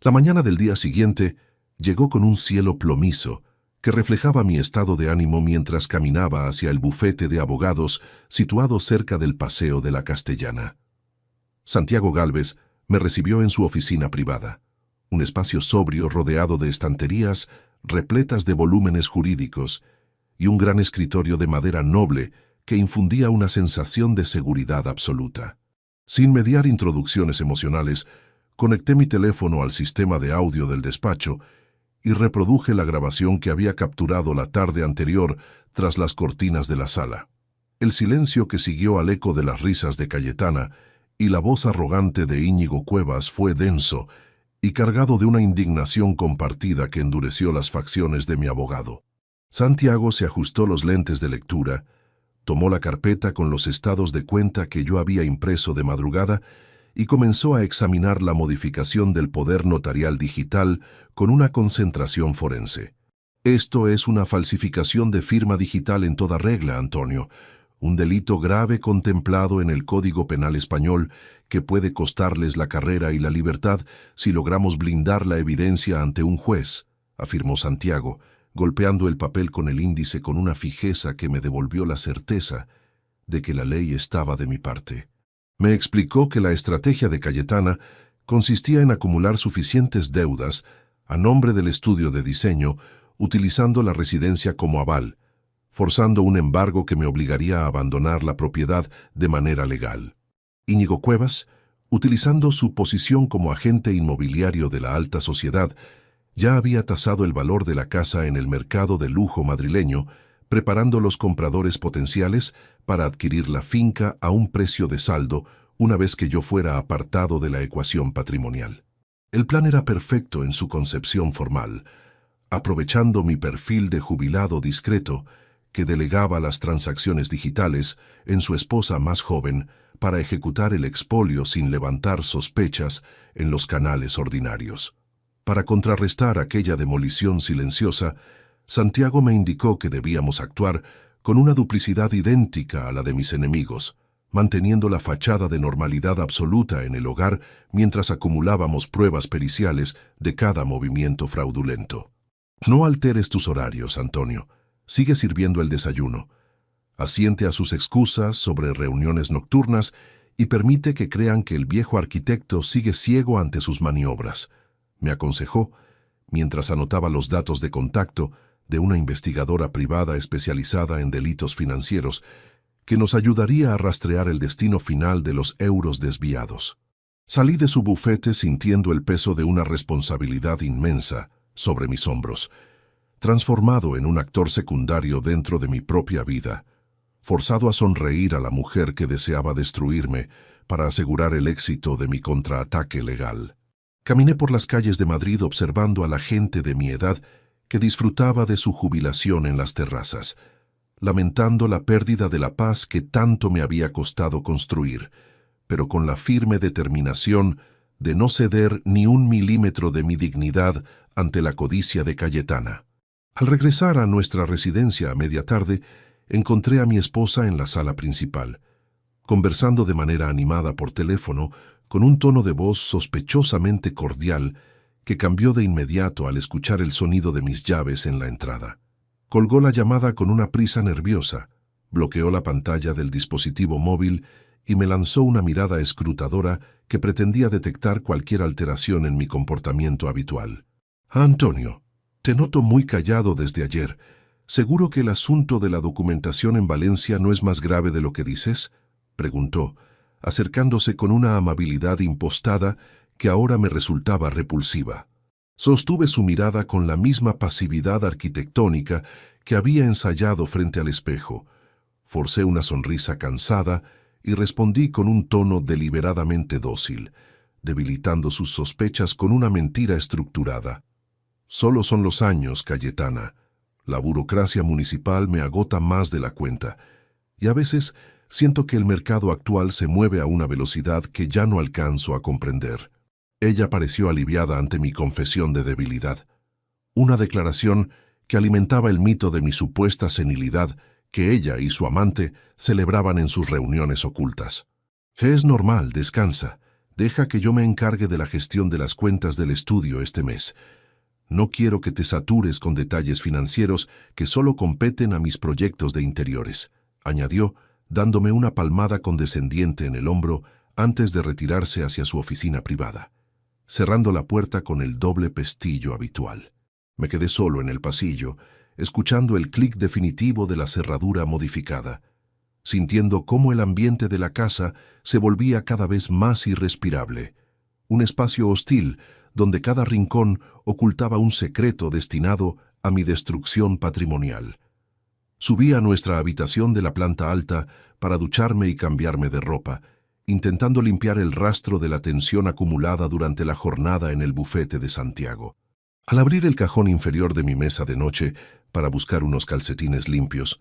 La mañana del día siguiente llegó con un cielo plomizo que reflejaba mi estado de ánimo mientras caminaba hacia el bufete de abogados situado cerca del Paseo de la Castellana. Santiago Gálvez me recibió en su oficina privada, un espacio sobrio rodeado de estanterías repletas de volúmenes jurídicos y un gran escritorio de madera noble que infundía una sensación de seguridad absoluta. Sin mediar introducciones emocionales, conecté mi teléfono al sistema de audio del despacho y reproduje la grabación que había capturado la tarde anterior tras las cortinas de la sala. El silencio que siguió al eco de las risas de Cayetana y la voz arrogante de Íñigo Cuevas fue denso y cargado de una indignación compartida que endureció las facciones de mi abogado. Santiago se ajustó los lentes de lectura, tomó la carpeta con los estados de cuenta que yo había impreso de madrugada y comenzó a examinar la modificación del poder notarial digital con una concentración forense. Esto es una falsificación de firma digital en toda regla, Antonio, un delito grave contemplado en el Código Penal español que puede costarles la carrera y la libertad si logramos blindar la evidencia ante un juez, afirmó Santiago, golpeando el papel con el índice con una fijeza que me devolvió la certeza de que la ley estaba de mi parte. Me explicó que la estrategia de Cayetana consistía en acumular suficientes deudas a nombre del estudio de diseño, utilizando la residencia como aval, forzando un embargo que me obligaría a abandonar la propiedad de manera legal. Íñigo Cuevas, utilizando su posición como agente inmobiliario de la alta sociedad, ya había tasado el valor de la casa en el mercado de lujo madrileño, preparando los compradores potenciales para adquirir la finca a un precio de saldo una vez que yo fuera apartado de la ecuación patrimonial. El plan era perfecto en su concepción formal, aprovechando mi perfil de jubilado discreto que delegaba las transacciones digitales en su esposa más joven para ejecutar el expolio sin levantar sospechas en los canales ordinarios. Para contrarrestar aquella demolición silenciosa, Santiago me indicó que debíamos actuar con una duplicidad idéntica a la de mis enemigos, manteniendo la fachada de normalidad absoluta en el hogar mientras acumulábamos pruebas periciales de cada movimiento fraudulento. No alteres tus horarios, Antonio. Sigue sirviendo el desayuno. Asiente a sus excusas sobre reuniones nocturnas y permite que crean que el viejo arquitecto sigue ciego ante sus maniobras, me aconsejó, mientras anotaba los datos de contacto de una investigadora privada especializada en delitos financieros que nos ayudaría a rastrear el destino final de los euros desviados. Salí de su bufete sintiendo el peso de una responsabilidad inmensa sobre mis hombros, transformado en un actor secundario dentro de mi propia vida, forzado a sonreír a la mujer que deseaba destruirme para asegurar el éxito de mi contraataque legal. Caminé por las calles de Madrid observando a la gente de mi edad que disfrutaba de su jubilación en las terrazas, lamentando la pérdida de la paz que tanto me había costado construir, pero con la firme determinación de no ceder ni un milímetro de mi dignidad ante la codicia de Cayetana. Al regresar a nuestra residencia a media tarde, encontré a mi esposa en la sala principal, conversando de manera animada por teléfono, con un tono de voz sospechosamente cordial que cambió de inmediato al escuchar el sonido de mis llaves en la entrada. Colgó la llamada con una prisa nerviosa, bloqueó la pantalla del dispositivo móvil y me lanzó una mirada escrutadora que pretendía detectar cualquier alteración en mi comportamiento habitual. «Antonio, te noto muy callado desde ayer. ¿Seguro que el asunto de la documentación en Valencia no es más grave de lo que dices?», preguntó, acercándose con una amabilidad impostada que ahora me resultaba repulsiva. Sostuve su mirada con la misma pasividad arquitectónica que había ensayado frente al espejo. Forcé una sonrisa cansada y respondí con un tono deliberadamente dócil, debilitando sus sospechas con una mentira estructurada. «Solo son los años, Cayetana. La burocracia municipal me agota más de la cuenta, y a veces siento que el mercado actual se mueve a una velocidad que ya no alcanzo a comprender». Ella pareció aliviada ante mi confesión de debilidad, una declaración que alimentaba el mito de mi supuesta senilidad que ella y su amante celebraban en sus reuniones ocultas. «Es normal, descansa. Deja que yo me encargue de la gestión de las cuentas del estudio este mes. No quiero que te satures con detalles financieros que solo competen a mis proyectos de interiores», añadió, dándome una palmada condescendiente en el hombro antes de retirarse hacia su oficina privada, cerrando la puerta con el doble pestillo habitual. Me quedé solo en el pasillo, escuchando el clic definitivo de la cerradura modificada, sintiendo cómo el ambiente de la casa se volvía cada vez más irrespirable, un espacio hostil donde cada rincón ocultaba un secreto destinado a mi destrucción patrimonial. Subí a nuestra habitación de la planta alta para ducharme y cambiarme de ropa, intentando limpiar el rastro de la tensión acumulada durante la jornada en el bufete de Santiago. Al abrir el cajón inferior de mi mesa de noche para buscar unos calcetines limpios,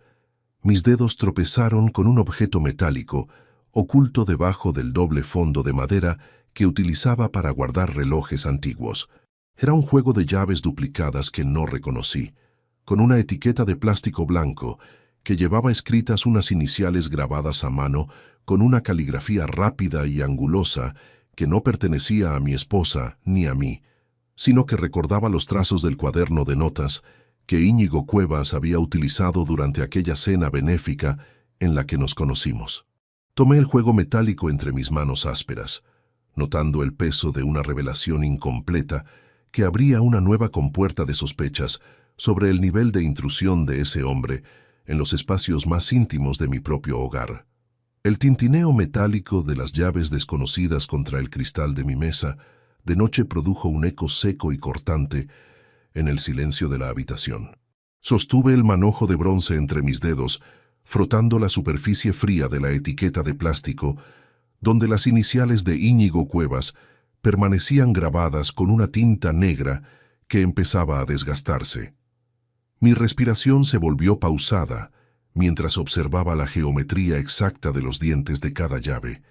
mis dedos tropezaron con un objeto metálico oculto debajo del doble fondo de madera que utilizaba para guardar relojes antiguos. Era un juego de llaves duplicadas que no reconocí, con una etiqueta de plástico blanco que llevaba escritas unas iniciales grabadas a mano con una caligrafía rápida y angulosa que no pertenecía a mi esposa ni a mí, sino que recordaba los trazos del cuaderno de notas que Íñigo Cuevas había utilizado durante aquella cena benéfica en la que nos conocimos. Tomé el juego metálico entre mis manos ásperas, notando el peso de una revelación incompleta que abría una nueva compuerta de sospechas sobre el nivel de intrusión de ese hombre en los espacios más íntimos de mi propio hogar. El tintineo metálico de las llaves desconocidas contra el cristal de mi mesa de noche produjo un eco seco y cortante en el silencio de la habitación. Sostuve el manojo de bronce entre mis dedos, frotando la superficie fría de la etiqueta de plástico, donde las iniciales de Íñigo Cuevas permanecían grabadas con una tinta negra que empezaba a desgastarse. Mi respiración se volvió pausada mientras observaba la geometría exacta de los dientes de cada llave,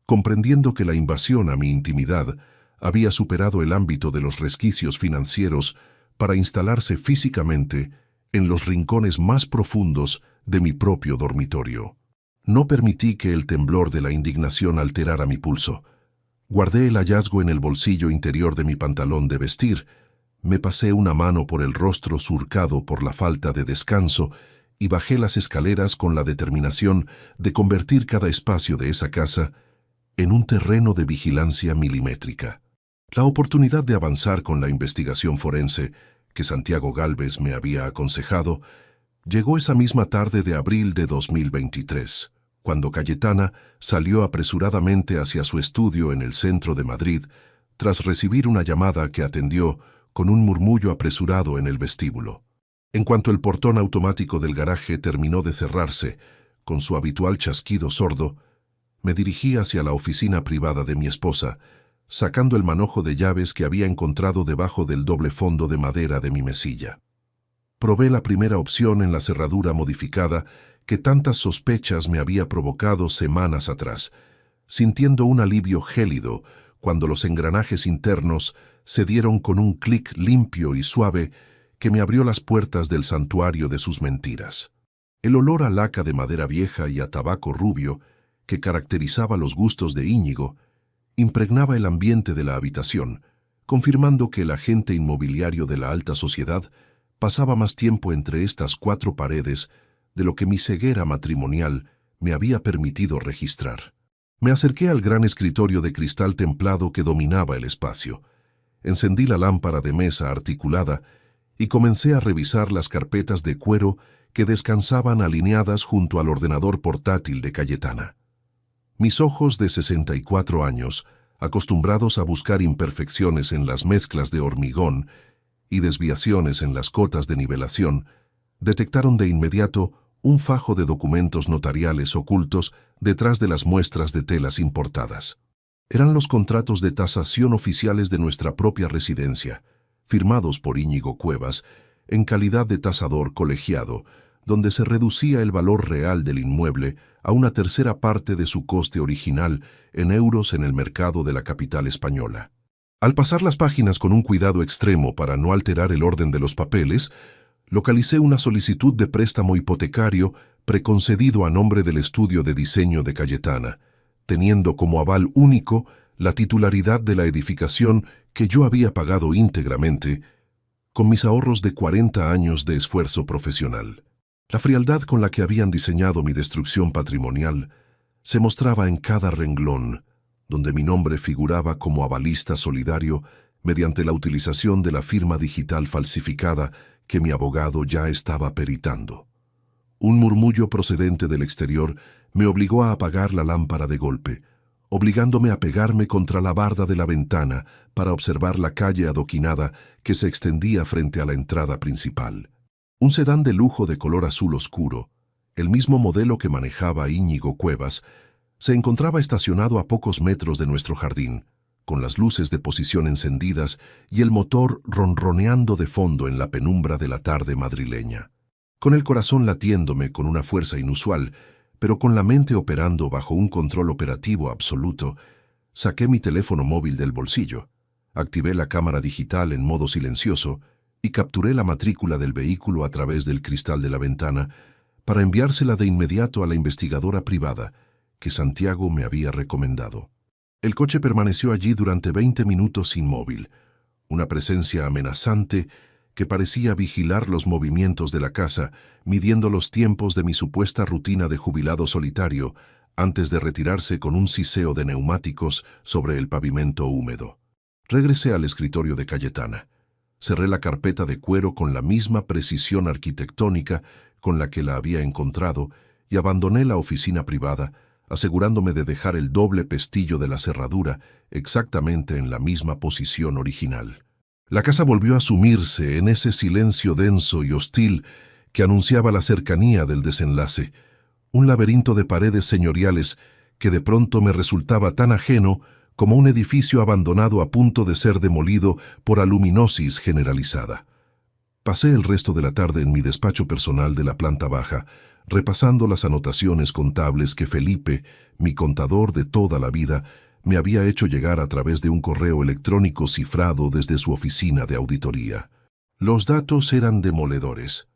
comprendiendo que la invasión a mi intimidad había superado el ámbito de los resquicios financieros para instalarse físicamente en los rincones más profundos de mi propio dormitorio. No permití que el temblor de la indignación alterara mi pulso. Guardé el hallazgo en el bolsillo interior de mi pantalón de vestir, me pasé una mano por el rostro surcado por la falta de descanso y bajé las escaleras con la determinación de convertir cada espacio de esa casa en un terreno de vigilancia milimétrica. La oportunidad de avanzar con la investigación forense que Santiago Gálvez me había aconsejado llegó esa misma tarde de abril de 2023, cuando Cayetana salió apresuradamente hacia su estudio en el centro de Madrid, tras recibir una llamada que atendió con un murmullo apresurado en el vestíbulo. En cuanto el portón automático del garaje terminó de cerrarse, con su habitual chasquido sordo, me dirigí hacia la oficina privada de mi esposa, sacando el manojo de llaves que había encontrado debajo del doble fondo de madera de mi mesilla. Probé la primera opción en la cerradura modificada que tantas sospechas me había provocado semanas atrás, sintiendo un alivio gélido cuando los engranajes internos se dieron con un clic limpio y suave que me abrió las puertas del santuario de sus mentiras. El olor a laca de madera vieja y a tabaco rubio, que caracterizaba los gustos de Íñigo, impregnaba el ambiente de la habitación, confirmando que el agente inmobiliario de la alta sociedad pasaba más tiempo entre estas cuatro paredes de lo que mi ceguera matrimonial me había permitido registrar. Me acerqué al gran escritorio de cristal templado que dominaba el espacio. Encendí la lámpara de mesa articulada y comencé a revisar las carpetas de cuero que descansaban alineadas junto al ordenador portátil de Cayetana. Mis ojos de 64 años, acostumbrados a buscar imperfecciones en las mezclas de hormigón y desviaciones en las cotas de nivelación, detectaron de inmediato un fajo de documentos notariales ocultos detrás de las muestras de telas importadas. Eran los contratos de tasación oficiales de nuestra propia residencia, firmados por Íñigo Cuevas, en calidad de tasador colegiado, donde se reducía el valor real del inmueble a una tercera parte de su coste original en euros en el mercado de la capital española. Al pasar las páginas con un cuidado extremo para no alterar el orden de los papeles, localicé una solicitud de préstamo hipotecario preconcedido a nombre del estudio de diseño de Cayetana, teniendo como aval único la titularidad de la edificación que yo había pagado íntegramente con mis ahorros de 40 años de esfuerzo profesional. La frialdad con la que habían diseñado mi destrucción patrimonial se mostraba en cada renglón, donde mi nombre figuraba como avalista solidario mediante la utilización de la firma digital falsificada que mi abogado ya estaba peritando. Un murmullo procedente del exterior me obligó a apagar la lámpara de golpe, obligándome a pegarme contra la barda de la ventana para observar la calle adoquinada que se extendía frente a la entrada principal. Un sedán de lujo de color azul oscuro, el mismo modelo que manejaba Íñigo Cuevas, se encontraba estacionado a pocos metros de nuestro jardín, con las luces de posición encendidas y el motor ronroneando de fondo en la penumbra de la tarde madrileña. Con el corazón latiéndome con una fuerza inusual, pero con la mente operando bajo un control operativo absoluto, saqué mi teléfono móvil del bolsillo, activé la cámara digital en modo silencioso y capturé la matrícula del vehículo a través del cristal de la ventana para enviársela de inmediato a la investigadora privada que Santiago me había recomendado. El coche permaneció allí durante 20 minutos inmóvil, una presencia amenazante que parecía vigilar los movimientos de la casa, midiendo los tiempos de mi supuesta rutina de jubilado solitario antes de retirarse con un siseo de neumáticos sobre el pavimento húmedo. Regresé al escritorio de Cayetana. Cerré la carpeta de cuero con la misma precisión arquitectónica con la que la había encontrado y abandoné la oficina privada, asegurándome de dejar el doble pestillo de la cerradura exactamente en la misma posición original. La casa volvió a sumirse en ese silencio denso y hostil que anunciaba la cercanía del desenlace, un laberinto de paredes señoriales que de pronto me resultaba tan ajeno como un edificio abandonado a punto de ser demolido por aluminosis generalizada. Pasé el resto de la tarde en mi despacho personal de la planta baja, repasando las anotaciones contables que Felipe, mi contador de toda la vida, me había hecho llegar a través de un correo electrónico cifrado desde su oficina de auditoría. Los datos eran demoledores.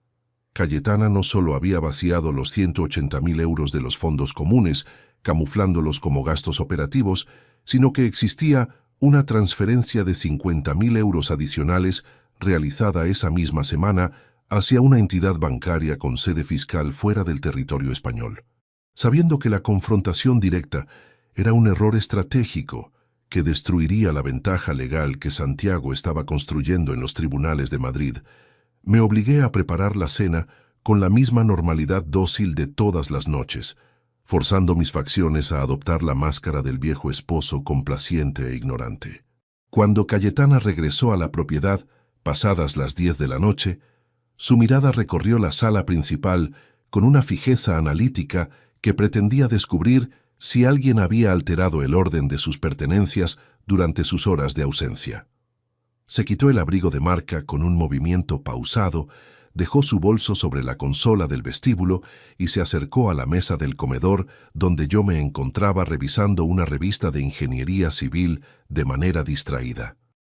Cayetana no solo había vaciado los 180.000 euros de los fondos comunes, camuflándolos como gastos operativos, sino que existía una transferencia de 50.000 euros adicionales realizada esa misma semana hacia una entidad bancaria con sede fiscal fuera del territorio español. Sabiendo que la confrontación directa era un error estratégico que destruiría la ventaja legal que Santiago estaba construyendo en los tribunales de Madrid, me obligué a preparar la cena con la misma normalidad dócil de todas las noches, forzando mis facciones a adoptar la máscara del viejo esposo complaciente e ignorante. Cuando Cayetana regresó a la propiedad, pasadas las 10 de la noche, su mirada recorrió la sala principal con una fijeza analítica que pretendía descubrir si alguien había alterado el orden de sus pertenencias durante sus horas de ausencia. Se quitó el abrigo de marca con un movimiento pausado, dejó su bolso sobre la consola del vestíbulo y se acercó a la mesa del comedor donde yo me encontraba revisando una revista de ingeniería civil de manera distraída.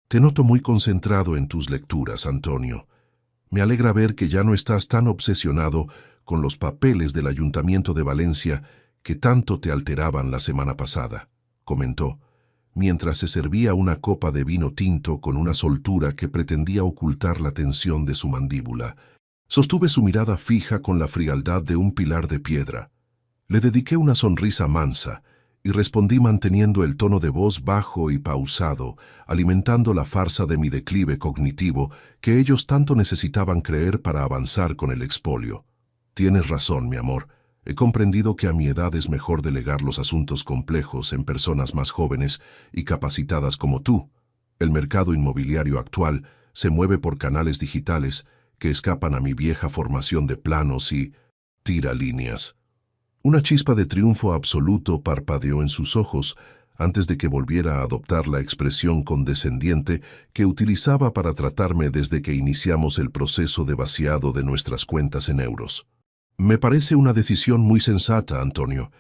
Te noto muy concentrado en tus lecturas, Antonio. Me alegra ver que ya no estás tan obsesionado con los papeles del Ayuntamiento de Valencia que tanto te alteraban la semana pasada, comentó, mientras se servía una copa de vino tinto con una soltura que pretendía ocultar la tensión de su mandíbula. Sostuve su mirada fija con la frialdad de un pilar de piedra. Le dediqué una sonrisa mansa y respondí manteniendo el tono de voz bajo y pausado, alimentando la farsa de mi declive cognitivo que ellos tanto necesitaban creer para avanzar con el expolio. Tienes razón, mi amor. He comprendido que a mi edad es mejor delegar los asuntos complejos en personas más jóvenes y capacitadas como tú. El mercado inmobiliario actual se mueve por canales digitales que escapan a mi vieja formación de planos y tiralíneas. Una chispa de triunfo absoluto parpadeó en sus ojos antes de que volviera a adoptar la expresión condescendiente que utilizaba para tratarme desde que iniciamos el proceso de vaciado de nuestras cuentas en euros. Me parece una decisión muy sensata, Antonio.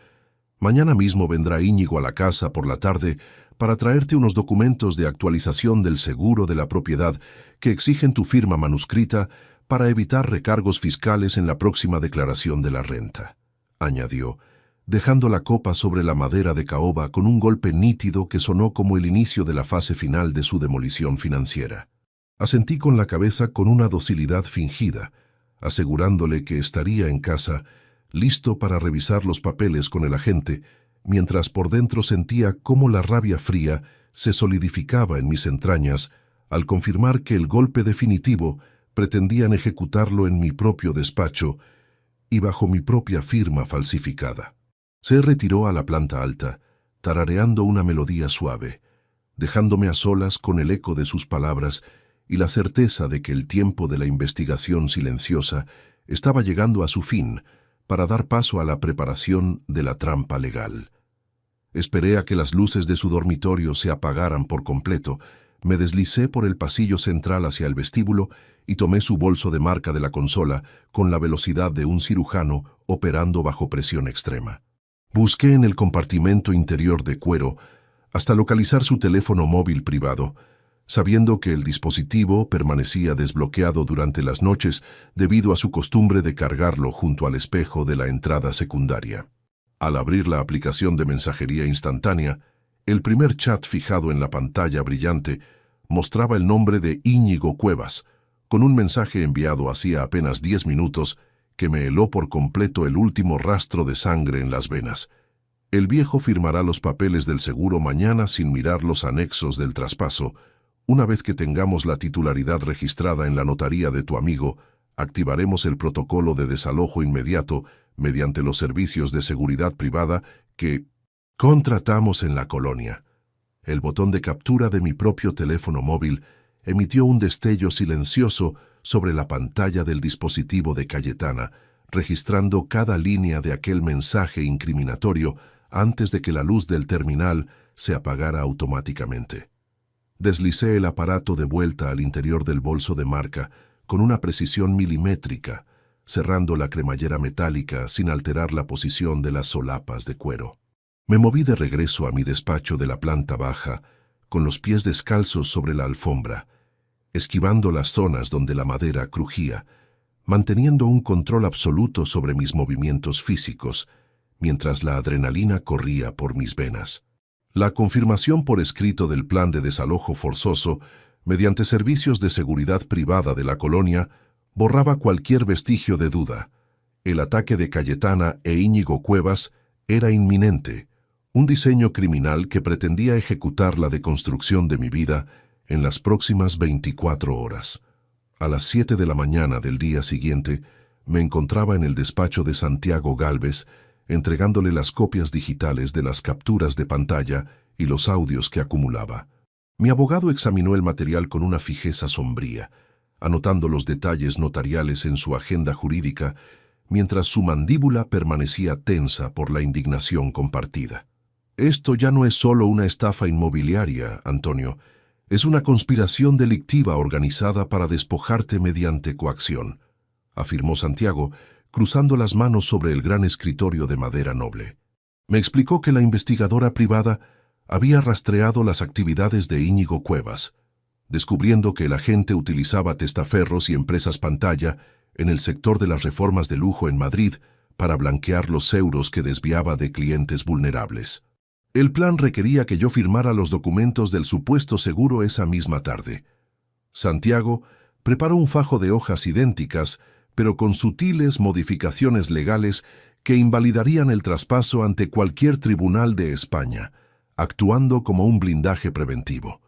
Mañana mismo vendrá Íñigo a la casa por la tarde para traerte unos documentos de actualización del seguro de la propiedad que exigen tu firma manuscrita para evitar recargos fiscales en la próxima declaración de la renta, añadió, dejando la copa sobre la madera de caoba con un golpe nítido que sonó como el inicio de la fase final de su demolición financiera. Asentí con la cabeza con una docilidad fingida, asegurándole que estaría en casa, listo para revisar los papeles con el agente, mientras por dentro sentía cómo la rabia fría se solidificaba en mis entrañas al confirmar que el golpe definitivo pretendían ejecutarlo en mi propio despacho y bajo mi propia firma falsificada. Se retiró a la planta alta, tarareando una melodía suave, dejándome a solas con el eco de sus palabras y la certeza de que el tiempo de la investigación silenciosa estaba llegando a su fin para dar paso a la preparación de la trampa legal. Esperé a que las luces de su dormitorio se apagaran por completo, me deslicé por el pasillo central hacia el vestíbulo y tomé su bolso de marca de la consola con la velocidad de un cirujano operando bajo presión extrema. Busqué en el compartimento interior de cuero hasta localizar su teléfono móvil privado, sabiendo que el dispositivo permanecía desbloqueado durante las noches debido a su costumbre de cargarlo junto al espejo de la entrada secundaria. Al abrir la aplicación de mensajería instantánea, el primer chat fijado en la pantalla brillante mostraba el nombre de Íñigo Cuevas, con un mensaje enviado hacía apenas 10 minutos que me heló por completo el último rastro de sangre en las venas. El viejo firmará los papeles del seguro mañana sin mirar los anexos del traspaso. Una vez que tengamos la titularidad registrada en la notaría de tu amigo, activaremos el protocolo de desalojo inmediato mediante los servicios de seguridad privada que contratamos en la colonia. El botón de captura de mi propio teléfono móvil emitió un destello silencioso sobre la pantalla del dispositivo de Cayetana, registrando cada línea de aquel mensaje incriminatorio antes de que la luz del terminal se apagara automáticamente. Deslicé el aparato de vuelta al interior del bolso de marca con una precisión milimétrica, cerrando la cremallera metálica sin alterar la posición de las solapas de cuero. Me moví de regreso a mi despacho de la planta baja, con los pies descalzos sobre la alfombra, esquivando las zonas donde la madera crujía, manteniendo un control absoluto sobre mis movimientos físicos, mientras la adrenalina corría por mis venas. La confirmación por escrito del plan de desalojo forzoso, mediante servicios de seguridad privada de la colonia, borraba cualquier vestigio de duda. El ataque de Cayetana e Íñigo Cuevas era inminente, un diseño criminal que pretendía ejecutar la deconstrucción de mi vida en las próximas 24 horas. A las 7 de la mañana del día siguiente, me encontraba en el despacho de Santiago Gálvez, entregándole las copias digitales de las capturas de pantalla y los audios que acumulaba. Mi abogado examinó el material con una fijeza sombría, anotando los detalles notariales en su agenda jurídica, mientras su mandíbula permanecía tensa por la indignación compartida. Esto ya no es solo una estafa inmobiliaria, Antonio. Es una conspiración delictiva organizada para despojarte mediante coacción, afirmó Santiago, cruzando las manos sobre el gran escritorio de madera noble. Me explicó que la investigadora privada había rastreado las actividades de Íñigo Cuevas, descubriendo que el agente utilizaba testaferros y empresas pantalla en el sector de las reformas de lujo en Madrid para blanquear los euros que desviaba de clientes vulnerables. El plan requería que yo firmara los documentos del supuesto seguro esa misma tarde. Santiago preparó un fajo de hojas idénticas, pero con sutiles modificaciones legales que invalidarían el traspaso ante cualquier tribunal de España, actuando como un blindaje preventivo.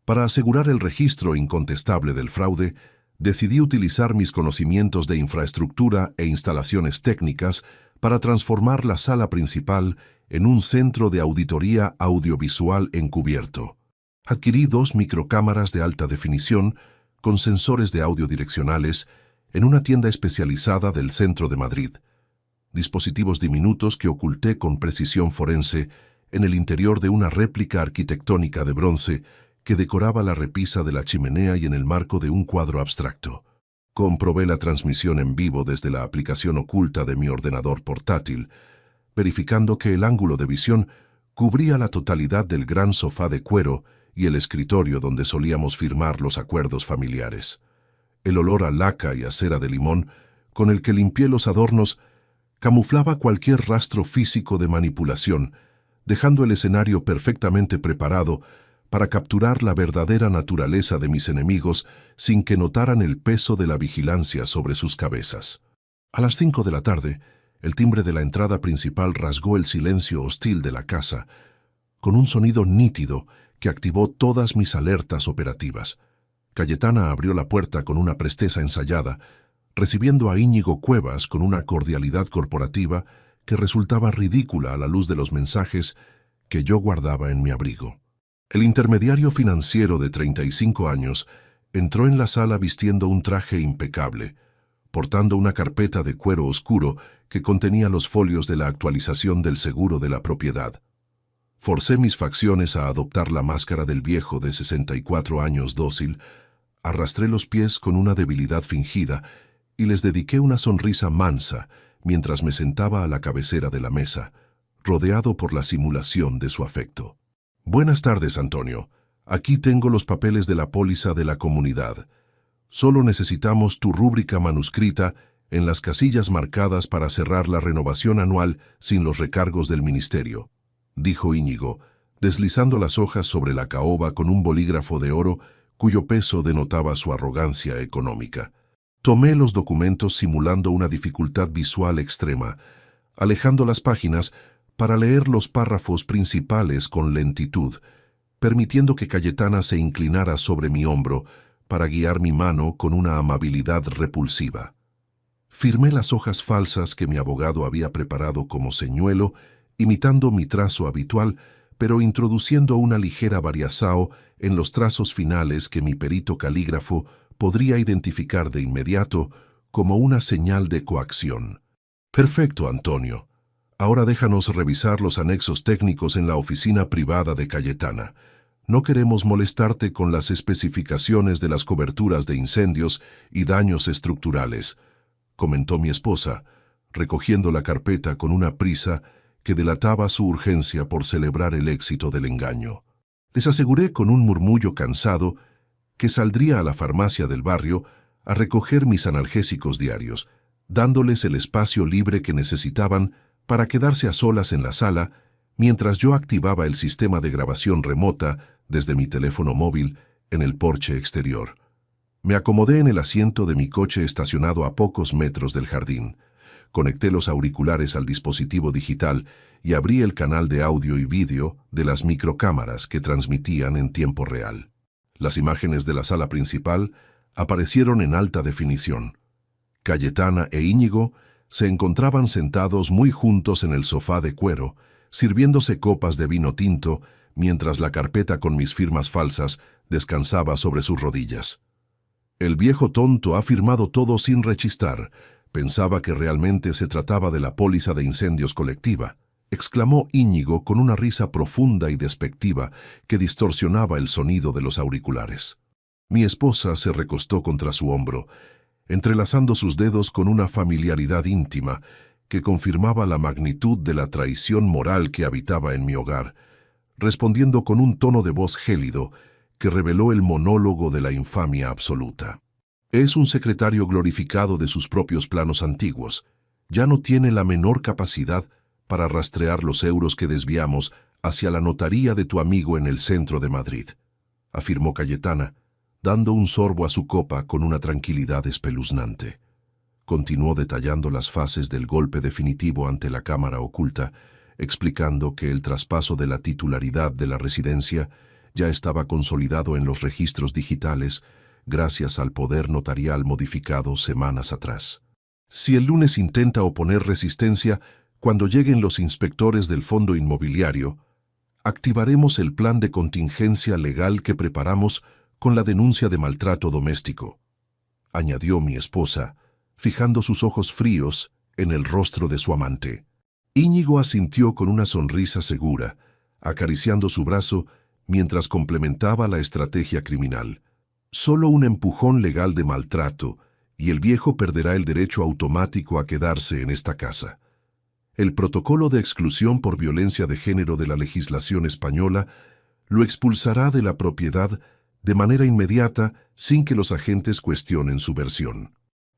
Para asegurar el registro incontestable del fraude, decidí utilizar mis conocimientos de infraestructura e instalaciones técnicas para transformar la sala principal en un centro de auditoría audiovisual encubierto. Adquirí 2 microcámaras de alta definición con sensores de audio direccionales en una tienda especializada del centro de Madrid, dispositivos diminutos que oculté con precisión forense en el interior de una réplica arquitectónica de bronce que decoraba la repisa de la chimenea y en el marco de un cuadro abstracto. Comprobé la transmisión en vivo desde la aplicación oculta de mi ordenador portátil, verificando que el ángulo de visión cubría la totalidad del gran sofá de cuero y el escritorio donde solíamos firmar los acuerdos familiares. El olor a laca y a cera de limón, con el que limpié los adornos, camuflaba cualquier rastro físico de manipulación, dejando el escenario perfectamente preparado para capturar la verdadera naturaleza de mis enemigos sin que notaran el peso de la vigilancia sobre sus cabezas. A las 5 de la tarde, el timbre de la entrada principal rasgó el silencio hostil de la casa, con un sonido nítido que activó todas mis alertas operativas. Cayetana abrió la puerta con una presteza ensayada, recibiendo a Íñigo Cuevas con una cordialidad corporativa que resultaba ridícula a la luz de los mensajes que yo guardaba en mi abrigo. El intermediario financiero de 35 años entró en la sala vistiendo un traje impecable, portando una carpeta de cuero oscuro que contenía los folios de la actualización del seguro de la propiedad. Forcé mis facciones a adoptar la máscara del viejo de 64 años dócil, arrastré los pies con una debilidad fingida y les dediqué una sonrisa mansa mientras me sentaba a la cabecera de la mesa, rodeado por la simulación de su afecto. Buenas tardes, Antonio. Aquí tengo los papeles de la póliza de la comunidad. Solo necesitamos tu rúbrica manuscrita en las casillas marcadas para cerrar la renovación anual sin los recargos del ministerio, dijo Íñigo, deslizando las hojas sobre la caoba con un bolígrafo de oro cuyo peso denotaba su arrogancia económica. Tomé los documentos simulando una dificultad visual extrema, alejando las páginas para leer los párrafos principales con lentitud, permitiendo que Cayetana se inclinara sobre mi hombro para guiar mi mano con una amabilidad repulsiva. Firmé las hojas falsas que mi abogado había preparado como señuelo, imitando mi trazo habitual, pero introduciendo una ligera variación en los trazos finales que mi perito calígrafo podría identificar de inmediato como una señal de coacción. Perfecto, Antonio. Ahora déjanos revisar los anexos técnicos en la oficina privada de Cayetana. No queremos molestarte con las especificaciones de las coberturas de incendios y daños estructurales, comentó mi esposa, recogiendo la carpeta con una prisa que delataba su urgencia por celebrar el éxito del engaño. Les aseguré con un murmullo cansado que saldría a la farmacia del barrio a recoger mis analgésicos diarios, dándoles el espacio libre que necesitaban para quedarse a solas en la sala mientras yo activaba el sistema de grabación remota desde mi teléfono móvil en el porche exterior. Me acomodé en el asiento de mi coche estacionado a pocos metros del jardín. Conecté los auriculares al dispositivo digital y abrí el canal de audio y vídeo de las microcámaras que transmitían en tiempo real. Las imágenes de la sala principal aparecieron en alta definición. Cayetana e Íñigo Se encontraban sentados muy juntos en el sofá de cuero, sirviéndose copas de vino tinto, mientras la carpeta con mis firmas falsas descansaba sobre sus rodillas. El viejo tonto ha firmado todo sin rechistar. Pensaba que realmente se trataba de la póliza de incendios colectiva, exclamó Íñigo con una risa profunda y despectiva que distorsionaba el sonido de los auriculares. Mi esposa se recostó contra su hombro, entrelazando sus dedos con una familiaridad íntima que confirmaba la magnitud de la traición moral que habitaba en mi hogar, respondiendo con un tono de voz gélido que reveló el monólogo de la infamia absoluta. Es un secretario glorificado de sus propios planos antiguos. Ya no tiene la menor capacidad para rastrear los euros que desviamos hacia la notaría de tu amigo en el centro de Madrid, afirmó Cayetana, dando un sorbo a su copa con una tranquilidad espeluznante. Continuó detallando las fases del golpe definitivo ante la cámara oculta, explicando que el traspaso de la titularidad de la residencia ya estaba consolidado en los registros digitales gracias al poder notarial modificado semanas atrás. Si el lunes intenta oponer resistencia, cuando lleguen los inspectores del fondo inmobiliario, activaremos el plan de contingencia legal que preparamos con la denuncia de maltrato doméstico, añadió mi esposa, fijando sus ojos fríos en el rostro de su amante. Íñigo asintió con una sonrisa segura, acariciando su brazo mientras complementaba la estrategia criminal. Solo un empujón legal de maltrato y el viejo perderá el derecho automático a quedarse en esta casa. El protocolo de exclusión por violencia de género de la legislación española lo expulsará de la propiedad de manera inmediata sin que los agentes cuestionen su versión.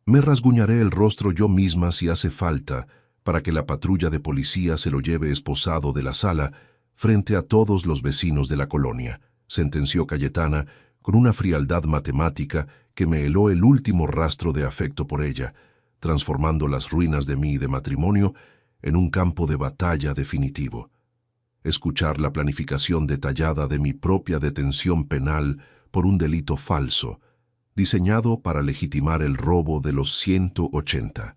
Me rasguñaré el rostro yo misma si hace falta para que la patrulla de policía se lo lleve esposado de la sala frente a todos los vecinos de la colonia, sentenció Cayetana con una frialdad matemática que me heló el último rastro de afecto por ella, transformando las ruinas de mi matrimonio en un campo de batalla definitivo. Escuchar la planificación detallada de mi propia detención penal por un delito falso, diseñado para legitimar el robo de los 180.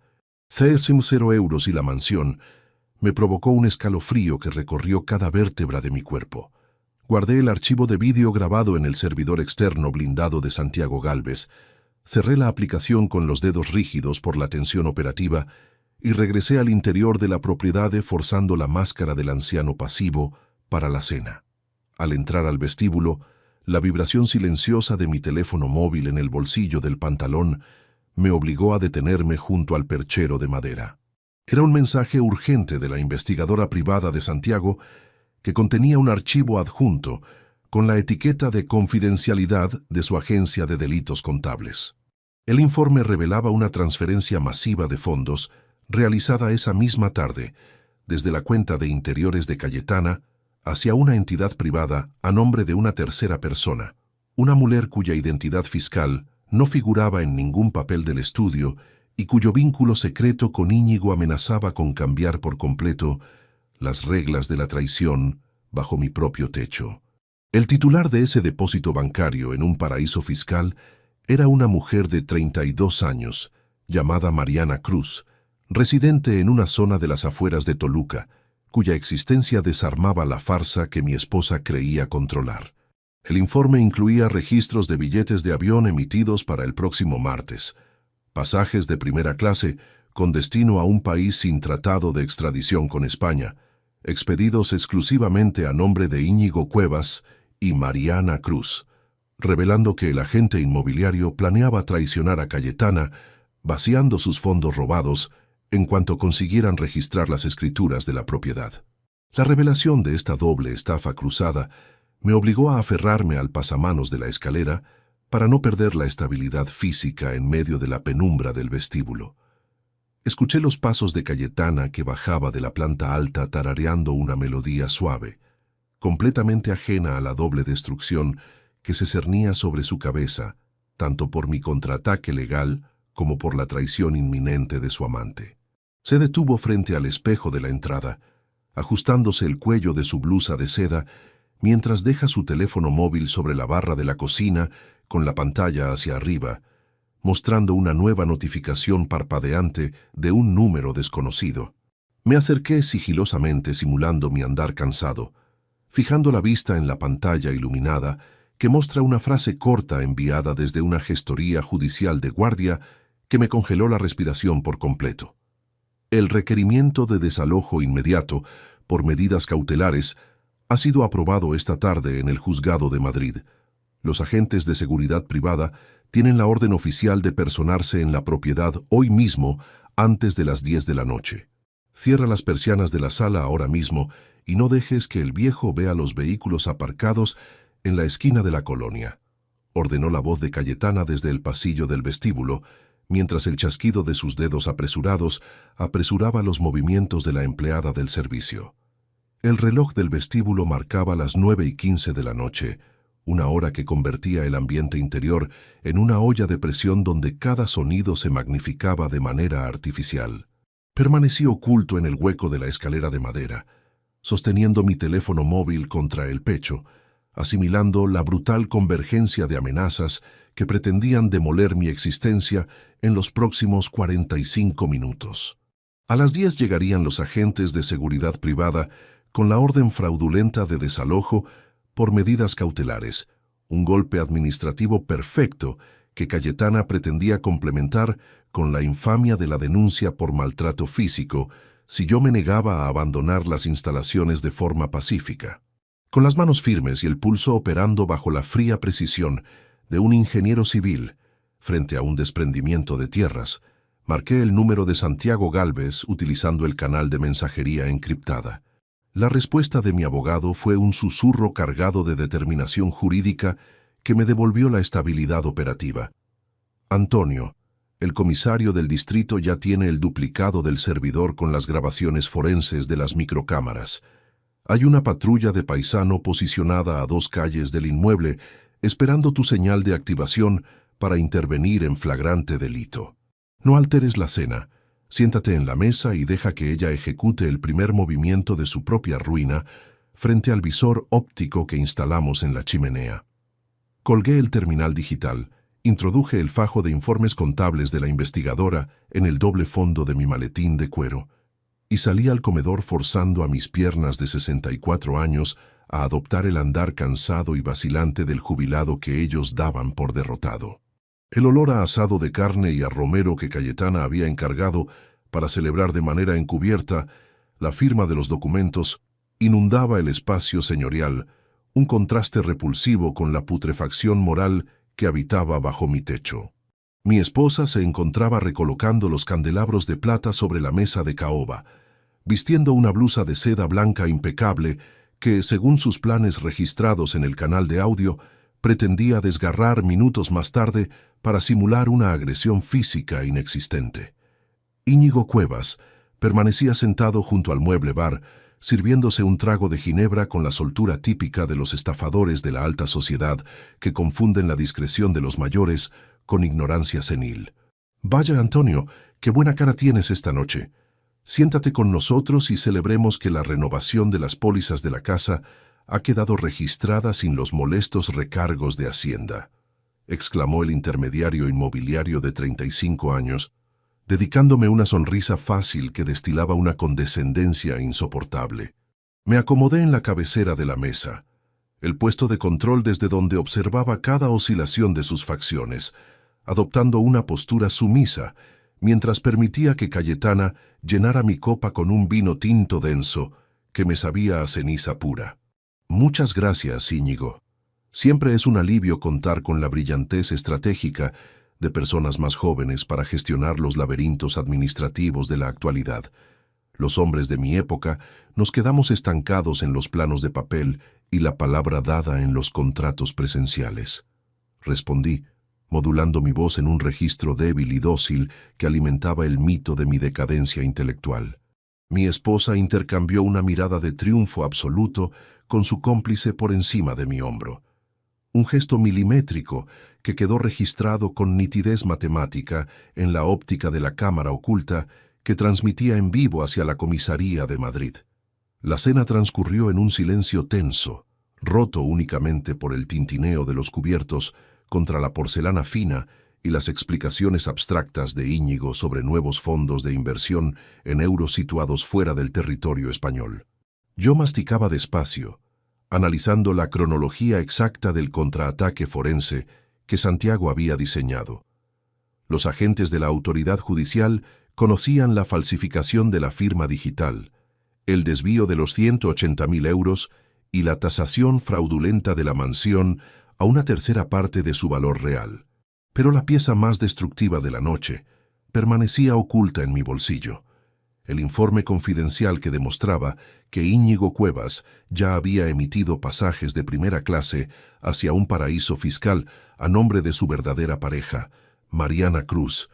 0 euros y la mansión me provocó un escalofrío que recorrió cada vértebra de mi cuerpo. Guardé el archivo de vídeo grabado en el servidor externo blindado de Santiago Gálvez, cerré la aplicación con los dedos rígidos por la tensión operativa y regresé al interior de la propiedad forzando la máscara del anciano pasivo para la cena. Al entrar al vestíbulo, la vibración silenciosa de mi teléfono móvil en el bolsillo del pantalón me obligó a detenerme junto al perchero de madera. Era un mensaje urgente de la investigadora privada de Santiago que contenía un archivo adjunto con la etiqueta de confidencialidad de su agencia de delitos contables. El informe revelaba una transferencia masiva de fondos realizada esa misma tarde desde la cuenta de interiores de Cayetana hacia una entidad privada a nombre de una tercera persona, una mujer cuya identidad fiscal no figuraba en ningún papel del estudio y cuyo vínculo secreto con Íñigo amenazaba con cambiar por completo las reglas de la traición bajo mi propio techo. El titular de ese depósito bancario en un paraíso fiscal era una mujer de 32 años, llamada Mariana Cruz, residente en una zona de las afueras de Toluca, cuya existencia desarmaba la farsa que mi esposa creía controlar. El informe incluía registros de billetes de avión emitidos para el próximo martes, pasajes de primera clase con destino a un país sin tratado de extradición con España, expedidos exclusivamente a nombre de Íñigo Cuevas y Mariana Cruz, revelando que el agente inmobiliario planeaba traicionar a Cayetana, vaciando sus fondos robados en cuanto consiguieran registrar las escrituras de la propiedad. La revelación de esta doble estafa cruzada me obligó a aferrarme al pasamanos de la escalera para no perder la estabilidad física en medio de la penumbra del vestíbulo. Escuché los pasos de Cayetana que bajaba de la planta alta tarareando una melodía suave, completamente ajena a la doble destrucción que se cernía sobre su cabeza, tanto por mi contraataque legal como por la traición inminente de su amante. Se detuvo frente al espejo de la entrada, ajustándose el cuello de su blusa de seda, mientras deja su teléfono móvil sobre la barra de la cocina con la pantalla hacia arriba, mostrando una nueva notificación parpadeante de un número desconocido. Me acerqué sigilosamente simulando mi andar cansado, fijando la vista en la pantalla iluminada que muestra una frase corta enviada desde una gestoría judicial de guardia que me congeló la respiración por completo. El requerimiento de desalojo inmediato por medidas cautelares ha sido aprobado esta tarde en el Juzgado de Madrid. Los agentes de seguridad privada tienen la orden oficial de personarse en la propiedad hoy mismo antes de las 10 de la noche. Cierra las persianas de la sala ahora mismo y no dejes que el viejo vea los vehículos aparcados en la esquina de la colonia, ordenó la voz de Cayetana desde el pasillo del vestíbulo, mientras el chasquido de sus dedos apresurados apresuraba los movimientos de la empleada del servicio. El reloj del vestíbulo marcaba las 9:15 de la noche, una hora que convertía el ambiente interior en una olla de presión donde cada sonido se magnificaba de manera artificial. Permanecí oculto en el hueco de la escalera de madera, sosteniendo mi teléfono móvil contra el pecho, asimilando la brutal convergencia de amenazas que pretendían demoler mi existencia en los próximos 45 minutos. A las 10 llegarían los agentes de seguridad privada con la orden fraudulenta de desalojo por medidas cautelares, un golpe administrativo perfecto que Cayetana pretendía complementar con la infamia de la denuncia por maltrato físico si yo me negaba a abandonar las instalaciones de forma pacífica. Con las manos firmes y el pulso operando bajo la fría precisión de un ingeniero civil frente a un desprendimiento de tierras, marqué el número de Santiago Gálvez utilizando el canal de mensajería encriptada. La respuesta de mi abogado fue un susurro cargado de determinación jurídica que me devolvió la estabilidad operativa. Antonio, el comisario del distrito ya tiene el duplicado del servidor con las grabaciones forenses de las microcámaras. Hay una patrulla de paisano posicionada a 2 calles del inmueble, esperando tu señal de activación para intervenir en flagrante delito. No alteres la cena. Siéntate en la mesa y deja que ella ejecute el primer movimiento de su propia ruina frente al visor óptico que instalamos en la chimenea. Colgué el terminal digital, introduje el fajo de informes contables de la investigadora en el doble fondo de mi maletín de cuero y salí al comedor forzando a mis piernas de 64 años a adoptar el andar cansado y vacilante del jubilado que ellos daban por derrotado. El olor a asado de carne y a romero que Cayetana había encargado para celebrar de manera encubierta la firma de los documentos inundaba el espacio señorial, un contraste repulsivo con la putrefacción moral que habitaba bajo mi techo. Mi esposa se encontraba recolocando los candelabros de plata sobre la mesa de caoba, vistiendo una blusa de seda blanca impecable que, según sus planes registrados en el canal de audio, pretendía desgarrar minutos más tarde para simular una agresión física inexistente. Íñigo Cuevas permanecía sentado junto al mueble bar, sirviéndose un trago de ginebra con la soltura típica de los estafadores de la alta sociedad que confunden la discreción de los mayores con ignorancia senil. «Vaya, Antonio, qué buena cara tienes esta noche. Siéntate con nosotros y celebremos que la renovación de las pólizas de la casa ha quedado registrada sin los molestos recargos de Hacienda», exclamó el intermediario inmobiliario de 35 años, dedicándome una sonrisa fácil que destilaba una condescendencia insoportable. Me acomodé en la cabecera de la mesa, el puesto de control desde donde observaba cada oscilación de sus facciones, adoptando una postura sumisa, mientras permitía que Cayetana llenara mi copa con un vino tinto denso que me sabía a ceniza pura. «Muchas gracias, Íñigo. Siempre es un alivio contar con la brillantez estratégica de personas más jóvenes para gestionar los laberintos administrativos de la actualidad. Los hombres de mi época nos quedamos estancados en los planos de papel y la palabra dada en los contratos presenciales», respondí, modulando mi voz en un registro débil y dócil que alimentaba el mito de mi decadencia intelectual. Mi esposa intercambió una mirada de triunfo absoluto con su cómplice por encima de mi hombro. Un gesto milimétrico que quedó registrado con nitidez matemática en la óptica de la cámara oculta que transmitía en vivo hacia la comisaría de Madrid. La cena transcurrió en un silencio tenso, roto únicamente por el tintineo de los cubiertos contra la porcelana fina y las explicaciones abstractas de Íñigo sobre nuevos fondos de inversión en euros situados fuera del territorio español. Yo masticaba despacio, analizando la cronología exacta del contraataque forense que Santiago había diseñado. Los agentes de la autoridad judicial conocían la falsificación de la firma digital, el desvío de los 180.000 euros y la tasación fraudulenta de la mansión a una tercera parte de su valor real. Pero la pieza más destructiva de la noche permanecía oculta en mi bolsillo. El informe confidencial que demostraba que Íñigo Cuevas ya había emitido pasajes de primera clase hacia un paraíso fiscal a nombre de su verdadera pareja, Mariana Cruz,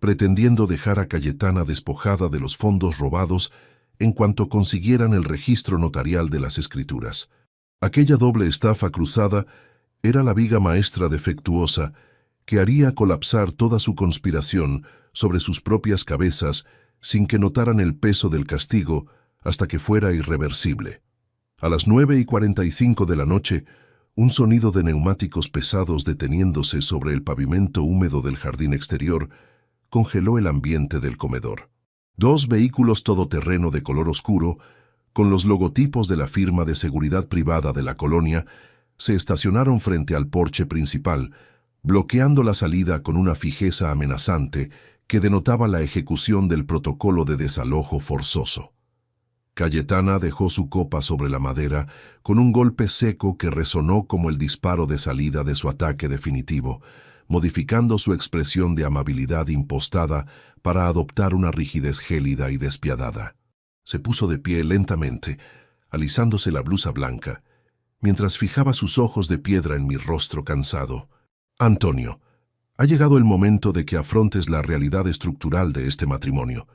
pretendiendo dejar a Cayetana despojada de los fondos robados en cuanto consiguieran el registro notarial de las escrituras. Aquella doble estafa cruzada era la viga maestra defectuosa que haría colapsar toda su conspiración sobre sus propias cabezas sin que notaran el peso del castigo hasta que fuera irreversible. A las 9:45 de la noche, un sonido de neumáticos pesados deteniéndose sobre el pavimento húmedo del jardín exterior congeló el ambiente del comedor. 2 vehículos todoterreno de color oscuro, con los logotipos de la firma de seguridad privada de la colonia, se estacionaron frente al porche principal, bloqueando la salida con una fijeza amenazante que denotaba la ejecución del protocolo de desalojo forzoso. Cayetana dejó su copa sobre la madera con un golpe seco que resonó como el disparo de salida de su ataque definitivo, modificando su expresión de amabilidad impostada para adoptar una rigidez gélida y despiadada. Se puso de pie lentamente, alisándose la blusa blanca, mientras fijaba sus ojos de piedra en mi rostro cansado. Antonio, ha llegado el momento de que afrontes la realidad estructural de este matrimonio.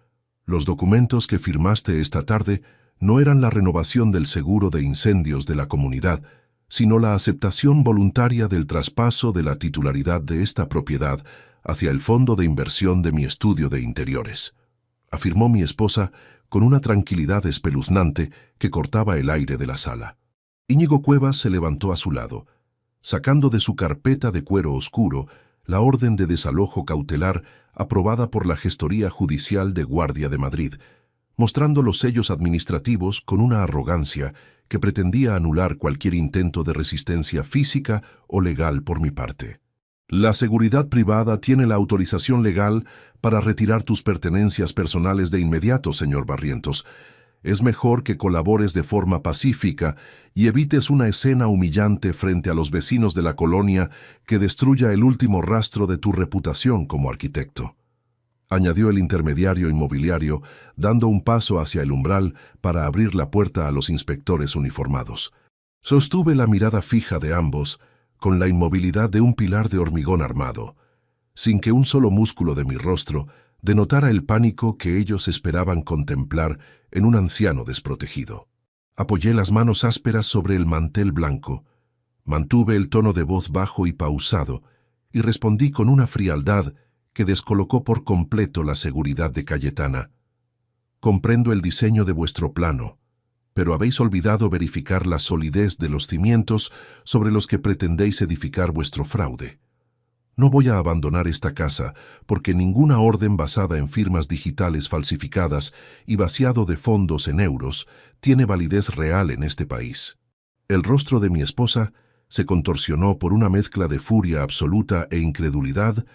Los documentos que firmaste esta tarde no eran la renovación del seguro de incendios de la comunidad, sino la aceptación voluntaria del traspaso de la titularidad de esta propiedad hacia el fondo de inversión de mi estudio de interiores, afirmó mi esposa con una tranquilidad espeluznante que cortaba el aire de la sala. Íñigo Cuevas se levantó a su lado, sacando de su carpeta de cuero oscuro la orden de desalojo cautelar aprobada por la Gestoría Judicial de Guardia de Madrid, mostrando los sellos administrativos con una arrogancia que pretendía anular cualquier intento de resistencia física o legal por mi parte. La seguridad privada tiene la autorización legal para retirar tus pertenencias personales de inmediato, señor Barrientos. Es mejor que colabores de forma pacífica y evites una escena humillante frente a los vecinos de la colonia que destruya el último rastro de tu reputación como arquitecto, añadió el intermediario inmobiliario, dando un paso hacia el umbral para abrir la puerta a los inspectores uniformados. Sostuve la mirada fija de ambos, con la inmovilidad de un pilar de hormigón armado, sin que un solo músculo de mi rostro denotara el pánico que ellos esperaban contemplar en un anciano desprotegido. Apoyé las manos ásperas sobre el mantel blanco, mantuve el tono de voz bajo y pausado, y respondí con una frialdad que descolocó por completo la seguridad de Cayetana. Comprendo el diseño de vuestro plano, pero habéis olvidado verificar la solidez de los cimientos sobre los que pretendéis edificar vuestro fraude. No voy a abandonar esta casa porque ninguna orden basada en firmas digitales falsificadas y vaciado de fondos en euros tiene validez real en este país. El rostro de mi esposa se contorsionó por una mezcla de furia absoluta e incredulidad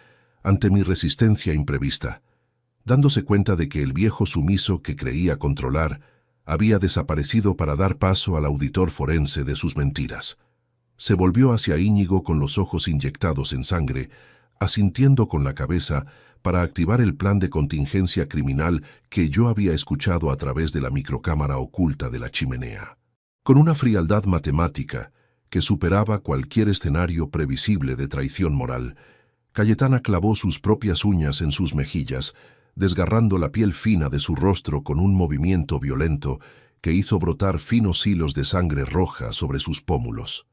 ante mi resistencia imprevista, dándose cuenta de que el viejo sumiso que creía controlar había desaparecido para dar paso al auditor forense de sus mentiras. Se volvió hacia Íñigo con los ojos inyectados en sangre, asintiendo con la cabeza para activar el plan de contingencia criminal que yo había escuchado a través de la microcámara oculta de la chimenea. Con una frialdad matemática que superaba cualquier escenario previsible de traición moral, Cayetana clavó sus propias uñas en sus mejillas, desgarrando la piel fina de su rostro con un movimiento violento que hizo brotar finos hilos de sangre roja sobre sus pómulos.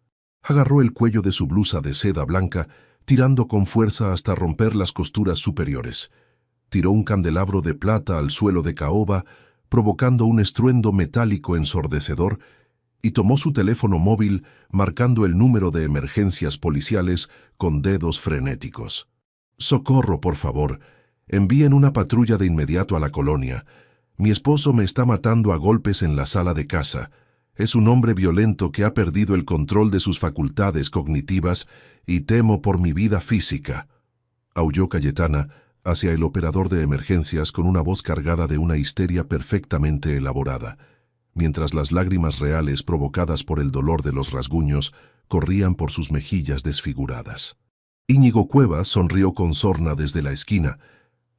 Agarró el cuello de su blusa de seda blanca, tirando con fuerza hasta romper las costuras superiores. Tiró un candelabro de plata al suelo de caoba, provocando un estruendo metálico ensordecedor, y tomó su teléfono móvil marcando el número de emergencias policiales con dedos frenéticos. Socorro, por favor. Envíen una patrulla de inmediato a la colonia. Mi esposo me está matando a golpes en la sala de casa. Es un hombre violento que ha perdido el control de sus facultades cognitivas y temo por mi vida física. Aulló Cayetana hacia el operador de emergencias con una voz cargada de una histeria perfectamente elaborada, mientras las lágrimas reales provocadas por el dolor de los rasguños corrían por sus mejillas desfiguradas. Íñigo Cuevas sonrió con sorna desde la esquina,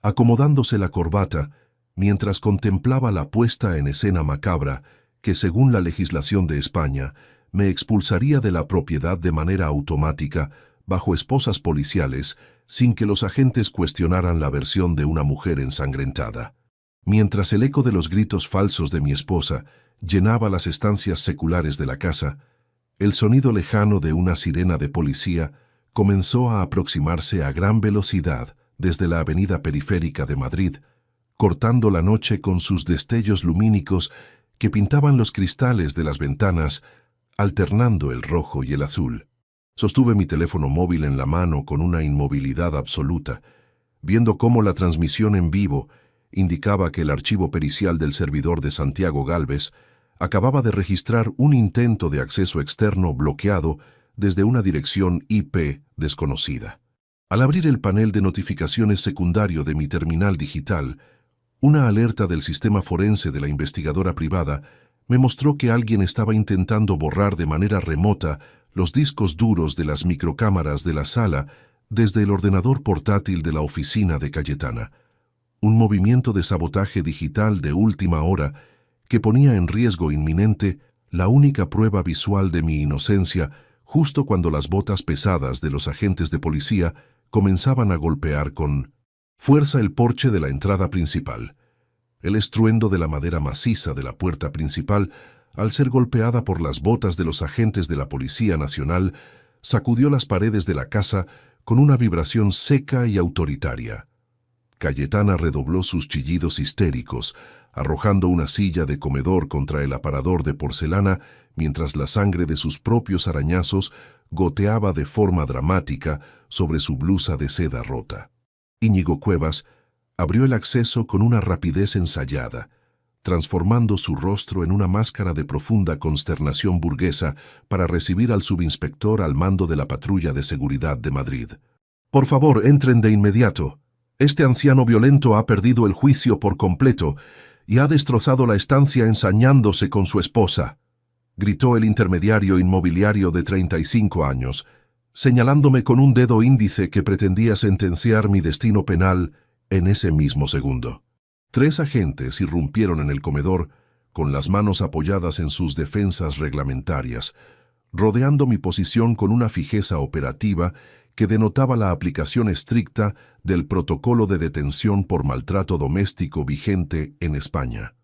acomodándose la corbata, mientras contemplaba la puesta en escena macabra que, según la legislación de España, me expulsaría de la propiedad de manera automática, bajo esposas policiales, sin que los agentes cuestionaran la versión de una mujer ensangrentada. Mientras el eco de los gritos falsos de mi esposa llenaba las estancias seculares de la casa, el sonido lejano de una sirena de policía comenzó a aproximarse a gran velocidad desde la avenida periférica de Madrid, cortando la noche con sus destellos lumínicos que pintaban los cristales de las ventanas, alternando el rojo y el azul. Sostuve mi teléfono móvil en la mano con una inmovilidad absoluta, viendo cómo la transmisión en vivo indicaba que el archivo pericial del servidor de Santiago Gálvez acababa de registrar un intento de acceso externo bloqueado desde una dirección IP desconocida. Al abrir el panel de notificaciones secundario de mi terminal digital, una alerta del sistema forense de la investigadora privada me mostró que alguien estaba intentando borrar de manera remota los discos duros de las microcámaras de la sala desde el ordenador portátil de la oficina de Cayetana. Un movimiento de sabotaje digital de última hora que ponía en riesgo inminente la única prueba visual de mi inocencia justo cuando las botas pesadas de los agentes de policía comenzaban a golpear con fuerza el porche de la entrada principal. El estruendo de la madera maciza de la puerta principal, al ser golpeada por las botas de los agentes de la Policía Nacional, sacudió las paredes de la casa con una vibración seca y autoritaria. Cayetana redobló sus chillidos histéricos, arrojando una silla de comedor contra el aparador de porcelana, mientras la sangre de sus propios arañazos goteaba de forma dramática sobre su blusa de seda rota. Íñigo Cuevas abrió el acceso con una rapidez ensayada, transformando su rostro en una máscara de profunda consternación burguesa para recibir al subinspector al mando de la patrulla de seguridad de Madrid. «Por favor, entren de inmediato. Este anciano violento ha perdido el juicio por completo y ha destrozado la estancia ensañándose con su esposa», gritó el intermediario inmobiliario de 35 años, señalándome con un dedo índice que pretendía sentenciar mi destino penal en ese mismo segundo. 3 agentes irrumpieron en el comedor con las manos apoyadas en sus defensas reglamentarias, rodeando mi posición con una fijeza operativa que denotaba la aplicación estricta del protocolo de detención por maltrato doméstico vigente en España.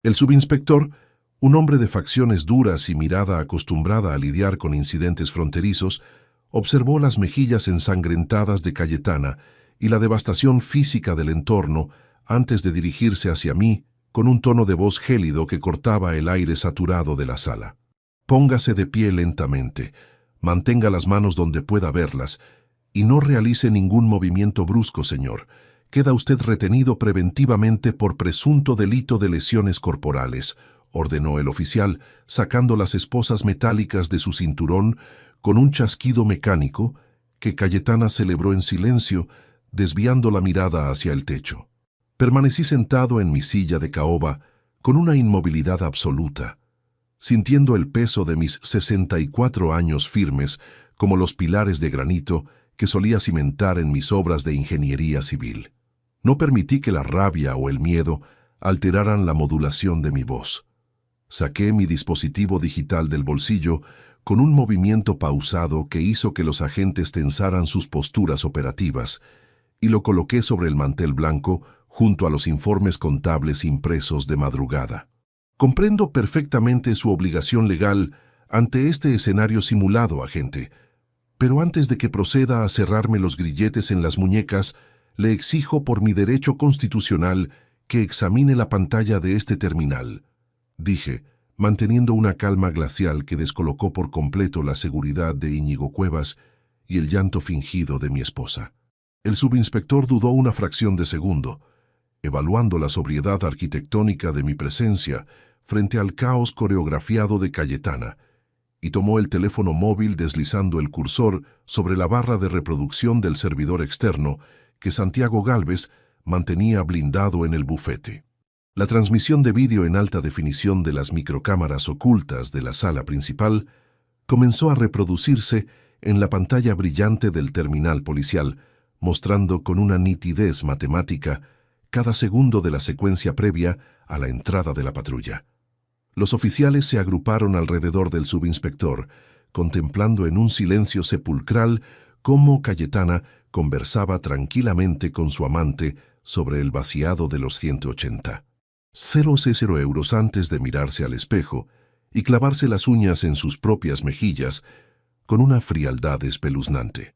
El subinspector, un hombre de facciones duras y mirada acostumbrada a lidiar con incidentes fronterizos, observó las mejillas ensangrentadas de Cayetana y la devastación física del entorno antes de dirigirse hacia mí con un tono de voz gélido que cortaba el aire saturado de la sala. «Póngase de pie lentamente, mantenga las manos donde pueda verlas y no realice ningún movimiento brusco, señor. Queda usted retenido preventivamente por presunto delito de lesiones corporales», ordenó el oficial, sacando las esposas metálicas de su cinturón con un chasquido mecánico que Cayetana celebró en silencio, desviando la mirada hacia el techo. Permanecí sentado en mi silla de caoba con una inmovilidad absoluta, sintiendo el peso de mis 64 años firmes como los pilares de granito que solía cimentar en mis obras de ingeniería civil. No permití que la rabia o el miedo alteraran la modulación de mi voz. Saqué mi dispositivo digital del bolsillo con un movimiento pausado que hizo que los agentes tensaran sus posturas operativas y lo coloqué sobre el mantel blanco junto a los informes contables impresos de madrugada. Comprendo perfectamente su obligación legal ante este escenario simulado, agente, pero antes de que proceda a cerrarme los grilletes en las muñecas, le exijo por mi derecho constitucional que examine la pantalla de este terminal, dije, manteniendo una calma glacial que descolocó por completo la seguridad de Íñigo Cuevas y el llanto fingido de mi esposa. El subinspector dudó una fracción de segundo, evaluando la sobriedad arquitectónica de mi presencia frente al caos coreografiado de Cayetana, y tomó el teléfono móvil deslizando el cursor sobre la barra de reproducción del servidor externo que Santiago Gálvez mantenía blindado en el bufete. La transmisión de vídeo en alta definición de las microcámaras ocultas de la sala principal comenzó a reproducirse en la pantalla brillante del terminal policial, mostrando con una nitidez matemática cada segundo de la secuencia previa a la entrada de la patrulla. Los oficiales se agruparon alrededor del subinspector, contemplando en un silencio sepulcral cómo Cayetana conversaba tranquilamente con su amante sobre el vaciado de los 180. 0 euros antes de mirarse al espejo y clavarse las uñas en sus propias mejillas con una frialdad espeluznante.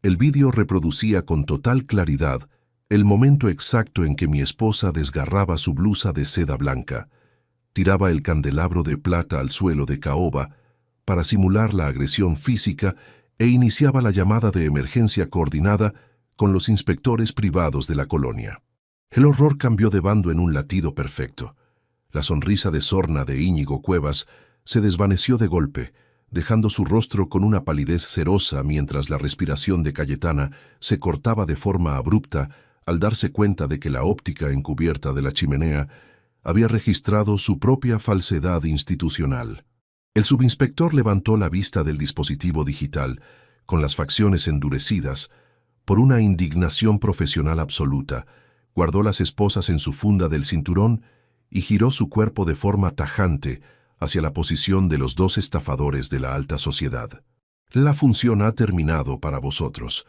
El vídeo reproducía con total claridad el momento exacto en que mi esposa desgarraba su blusa de seda blanca, tiraba el candelabro de plata al suelo de caoba para simular la agresión física e iniciaba la llamada de emergencia coordinada con los inspectores privados de la colonia. El horror cambió de bando en un latido perfecto. La sonrisa de sorna de Íñigo Cuevas se desvaneció de golpe, dejando su rostro con una palidez cerosa mientras la respiración de Cayetana se cortaba de forma abrupta al darse cuenta de que la óptica encubierta de la chimenea había registrado su propia falsedad institucional. El subinspector levantó la vista del dispositivo digital, con las facciones endurecidas, por una indignación profesional absoluta, guardó las esposas en su funda del cinturón y giró su cuerpo de forma tajante hacia la posición de los dos estafadores de la alta sociedad. La función ha terminado para vosotros.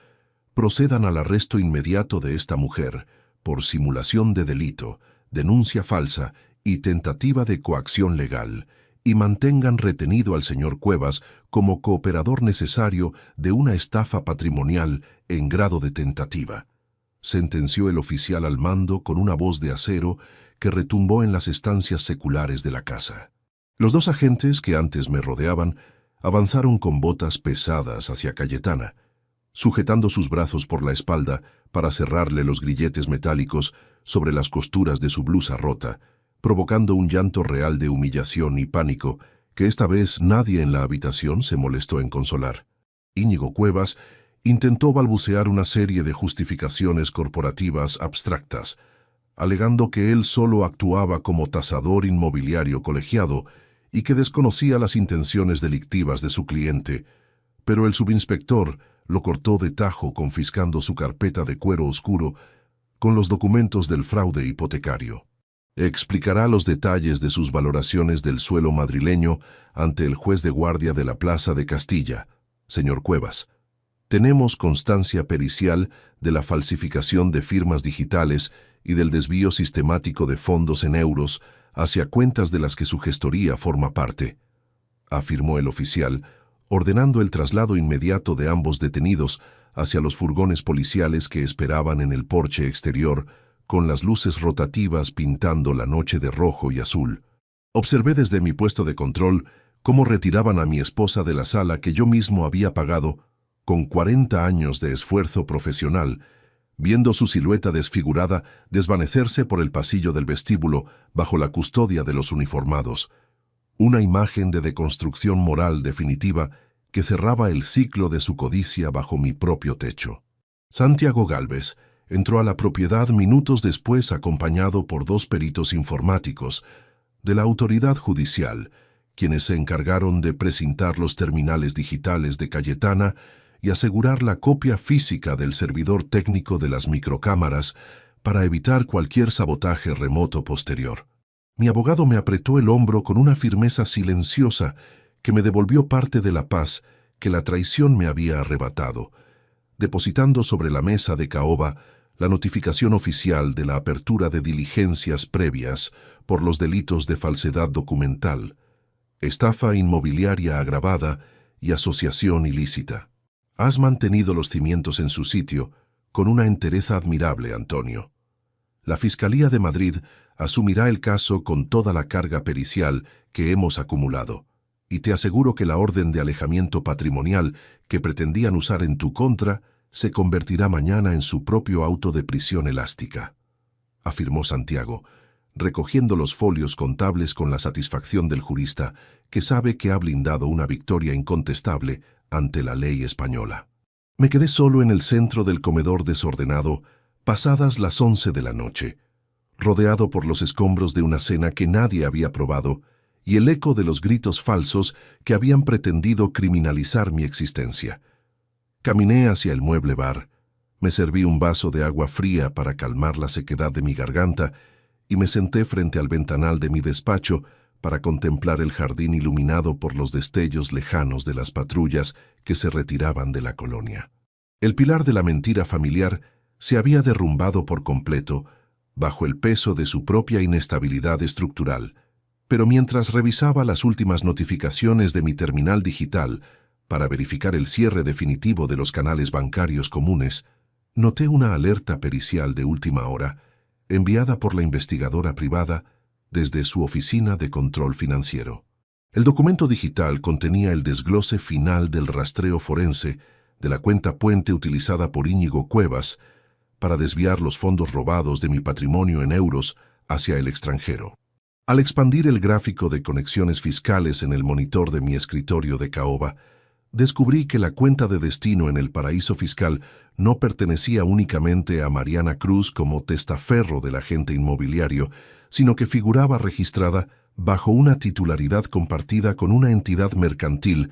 Procedan al arresto inmediato de esta mujer por simulación de delito, denuncia falsa y tentativa de coacción legal, y mantengan retenido al señor Cuevas como cooperador necesario de una estafa patrimonial en grado de tentativa, sentenció el oficial al mando con una voz de acero que retumbó en las estancias seculares de la casa. Los dos agentes que antes me rodeaban avanzaron con botas pesadas hacia Cayetana, sujetando sus brazos por la espalda para cerrarle los grilletes metálicos sobre las costuras de su blusa rota, provocando un llanto real de humillación y pánico que esta vez nadie en la habitación se molestó en consolar. Íñigo Cuevas intentó balbucear una serie de justificaciones corporativas abstractas, alegando que él solo actuaba como tasador inmobiliario colegiado y que desconocía las intenciones delictivas de su cliente, pero el subinspector lo cortó de tajo confiscando su carpeta de cuero oscuro con los documentos del fraude hipotecario. Explicará los detalles de sus valoraciones del suelo madrileño ante el juez de guardia de la Plaza de Castilla, señor Cuevas. Tenemos constancia pericial de la falsificación de firmas digitales y del desvío sistemático de fondos en euros hacia cuentas de las que su gestoría forma parte, afirmó el oficial, ordenando el traslado inmediato de ambos detenidos hacia los furgones policiales que esperaban en el porche exterior, con las luces rotativas pintando la noche de rojo y azul. Observé desde mi puesto de control cómo retiraban a mi esposa de la sala que yo mismo había pagado con 40 años de esfuerzo profesional, viendo su silueta desfigurada desvanecerse por el pasillo del vestíbulo bajo la custodia de los uniformados. Una imagen de deconstrucción moral definitiva que cerraba el ciclo de su codicia bajo mi propio techo. Santiago Gálvez entró a la propiedad minutos después acompañado por dos peritos informáticos de la autoridad judicial, quienes se encargaron de precintar los terminales digitales de Cayetana y asegurar la copia física del servidor técnico de las microcámaras para evitar cualquier sabotaje remoto posterior. Mi abogado me apretó el hombro con una firmeza silenciosa que me devolvió parte de la paz que la traición me había arrebatado, depositando sobre la mesa de caoba la notificación oficial de la apertura de diligencias previas por los delitos de falsedad documental, estafa inmobiliaria agravada y asociación ilícita. Has mantenido los cimientos en su sitio con una entereza admirable, Antonio. La Fiscalía de Madrid asumirá el caso con toda la carga pericial que hemos acumulado, y te aseguro que la orden de alejamiento patrimonial que pretendían usar en tu contra se convertirá mañana en su propio auto de prisión elástica, afirmó Santiago, recogiendo los folios contables con la satisfacción del jurista que sabe que ha blindado una victoria incontestable ante la ley española. Me quedé solo en el centro del comedor desordenado, pasadas las 11 de la noche, rodeado por los escombros de una cena que nadie había probado y el eco de los gritos falsos que habían pretendido criminalizar mi existencia. Caminé hacia el mueble bar, me serví un vaso de agua fría para calmar la sequedad de mi garganta y me senté frente al ventanal de mi despacho para contemplar el jardín iluminado por los destellos lejanos de las patrullas que se retiraban de la colonia. El pilar de la mentira familiar se había derrumbado por completo bajo el peso de su propia inestabilidad estructural, pero mientras revisaba las últimas notificaciones de mi terminal digital para verificar el cierre definitivo de los canales bancarios comunes, noté una alerta pericial de última hora enviada por la investigadora privada desde su oficina de control financiero. El documento digital contenía el desglose final del rastreo forense de la cuenta puente utilizada por Íñigo Cuevas para desviar los fondos robados de mi patrimonio en euros hacia el extranjero. Al expandir el gráfico de conexiones fiscales en el monitor de mi escritorio de caoba, descubrí que la cuenta de destino en el paraíso fiscal no pertenecía únicamente a Mariana Cruz como testaferro del agente inmobiliario, sino que figuraba registrada bajo una titularidad compartida con una entidad mercantil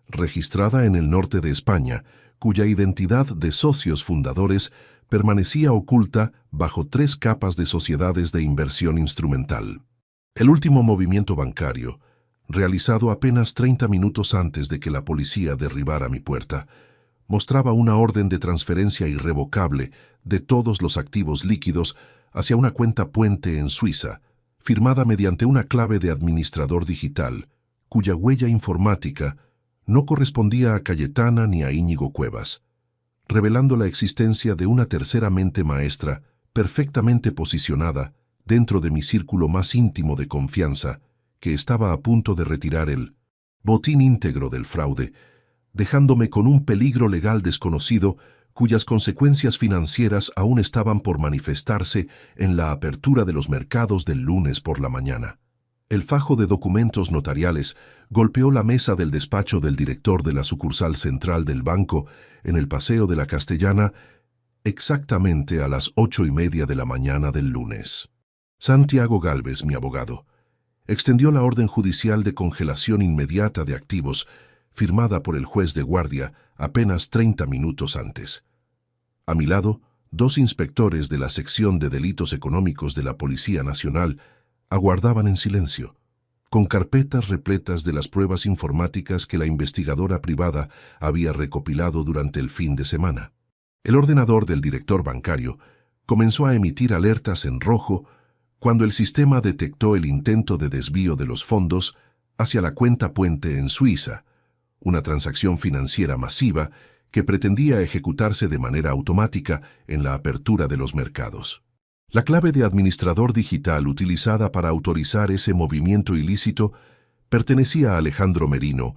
registrada en el norte de España, cuya identidad de socios fundadores permanecía oculta bajo 3 capas de sociedades de inversión instrumental. El último movimiento bancario, realizado apenas 30 minutos antes de que la policía derribara mi puerta, mostraba una orden de transferencia irrevocable de todos los activos líquidos hacia una cuenta puente en Suiza, firmada mediante una clave de administrador digital, cuya huella informática no correspondía a Cayetana ni a Íñigo Cuevas, revelando la existencia de una tercera mente maestra perfectamente posicionada dentro de mi círculo más íntimo de confianza, que estaba a punto de retirar el botín íntegro del fraude, dejándome con un peligro legal desconocido cuyas consecuencias financieras aún estaban por manifestarse en la apertura de los mercados del lunes por la mañana. El fajo de documentos notariales golpeó la mesa del despacho del director de la sucursal central del banco en el Paseo de la Castellana exactamente a las 8:30 de la mañana del lunes. Santiago Gálvez, mi abogado, extendió la orden judicial de congelación inmediata de activos, firmada por el juez de guardia apenas 30 minutos antes. A mi lado, 2 inspectores de la sección de delitos económicos de la Policía Nacional aguardaban en silencio, con carpetas repletas de las pruebas informáticas que la investigadora privada había recopilado durante el fin de semana. El ordenador del director bancario comenzó a emitir alertas en rojo cuando el sistema detectó el intento de desvío de los fondos hacia la cuenta puente en Suiza, una transacción financiera masiva que pretendía ejecutarse de manera automática en la apertura de los mercados. La clave de administrador digital utilizada para autorizar ese movimiento ilícito pertenecía a Alejandro Merino,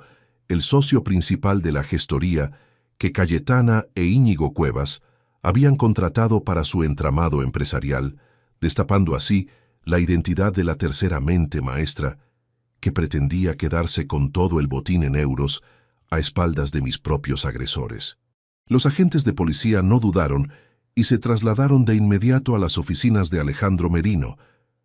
el socio principal de la gestoría que Cayetana e Íñigo Cuevas habían contratado para su entramado empresarial, destapando así la identidad de la tercera mente maestra que pretendía quedarse con todo el botín en euros a espaldas de mis propios agresores. Los agentes de policía no dudaron y se trasladaron de inmediato a las oficinas de Alejandro Merino,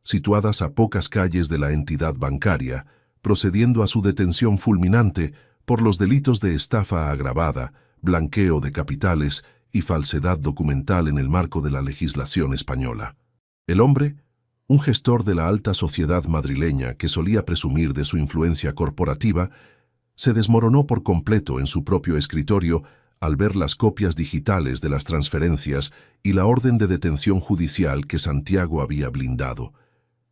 situadas a pocas calles de la entidad bancaria, procediendo a su detención fulminante por los delitos de estafa agravada, blanqueo de capitales y falsedad documental en el marco de la legislación española. El hombre, un gestor de la alta sociedad madrileña que solía presumir de su influencia corporativa, se desmoronó por completo en su propio escritorio al ver las copias digitales de las transferencias y la orden de detención judicial que Santiago había blindado.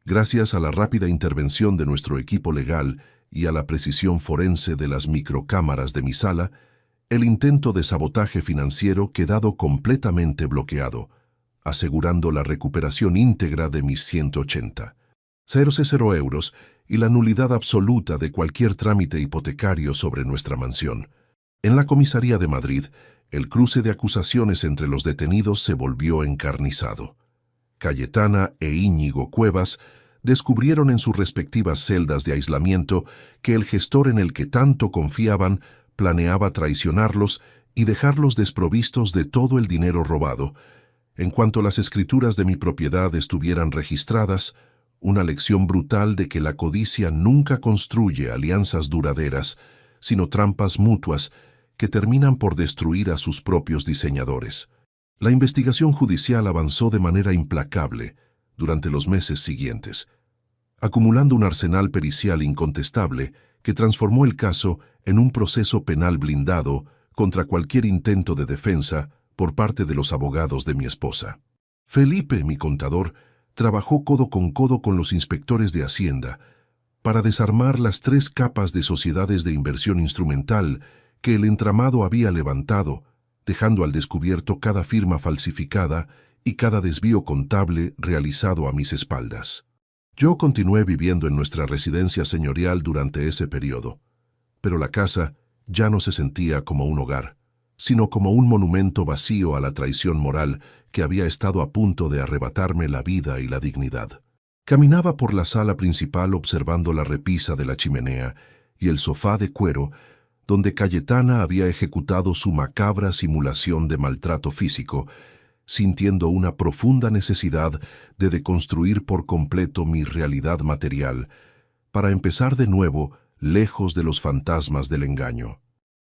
Gracias a la rápida intervención de nuestro equipo legal y a la precisión forense de las microcámaras de mi sala, el intento de sabotaje financiero quedado completamente bloqueado, asegurando la recuperación íntegra de mis 180,000 euros y la nulidad absoluta de cualquier trámite hipotecario sobre nuestra mansión. En la comisaría de Madrid, el cruce de acusaciones entre los detenidos se volvió encarnizado. Cayetana e Íñigo Cuevas descubrieron en sus respectivas celdas de aislamiento que el gestor en el que tanto confiaban planeaba traicionarlos y dejarlos desprovistos de todo el dinero robado. En cuanto las escrituras de mi propiedad estuvieran registradas, una lección brutal de que la codicia nunca construye alianzas duraderas, sino trampas mutuas que terminan por destruir a sus propios diseñadores. La investigación judicial avanzó de manera implacable durante los meses siguientes, acumulando un arsenal pericial incontestable que transformó el caso en un proceso penal blindado contra cualquier intento de defensa por parte de los abogados de mi esposa. Felipe, mi contador, trabajó codo con los inspectores de Hacienda para desarmar las 3 capas de sociedades de inversión instrumental que el entramado había levantado, dejando al descubierto cada firma falsificada y cada desvío contable realizado a mis espaldas. Yo continué viviendo en nuestra residencia señorial durante ese periodo, pero la casa ya no se sentía como un hogar, sino como un monumento vacío a la traición moral que había estado a punto de arrebatarme la vida y la dignidad. Caminaba por la sala principal observando la repisa de la chimenea y el sofá de cuero donde Cayetana había ejecutado su macabra simulación de maltrato físico, sintiendo una profunda necesidad de deconstruir por completo mi realidad material, para empezar de nuevo lejos de los fantasmas del engaño.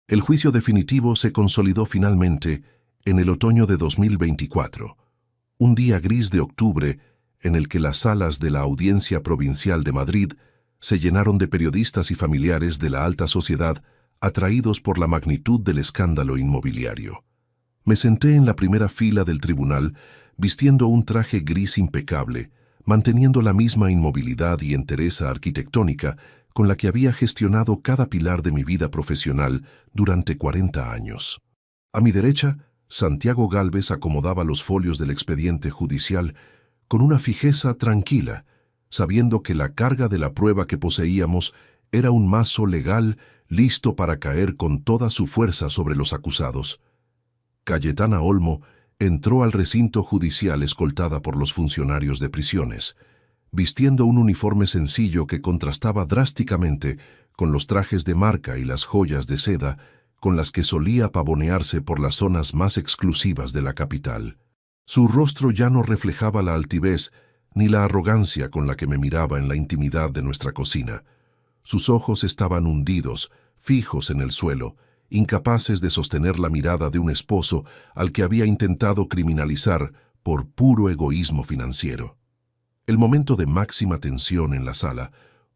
El juicio definitivo se consolidó finalmente en el otoño de 2024, un día gris de octubre en el que las salas de la Audiencia Provincial de Madrid se llenaron de periodistas y familiares de la alta sociedad atraídos por la magnitud del escándalo inmobiliario. Me senté en la primera fila del tribunal, vistiendo un traje gris impecable, manteniendo la misma inmovilidad y entereza arquitectónica con la que había gestionado cada pilar de mi vida profesional durante 40 años. A mi derecha, Santiago Gálvez acomodaba los folios del expediente judicial con una fijeza tranquila, sabiendo que la carga de la prueba que poseíamos era un mazo legal listo para caer con toda su fuerza sobre los acusados. Cayetana Olmo entró al recinto judicial escoltada por los funcionarios de prisiones, vistiendo un uniforme sencillo que contrastaba drásticamente con los trajes de marca y las joyas de seda con las que solía pavonearse por las zonas más exclusivas de la capital. Su rostro ya no reflejaba la altivez ni la arrogancia con la que me miraba en la intimidad de nuestra cocina. Sus ojos estaban hundidos, fijos en el suelo, incapaces de sostener la mirada de un esposo al que había intentado criminalizar por puro egoísmo financiero. El momento de máxima tensión en la sala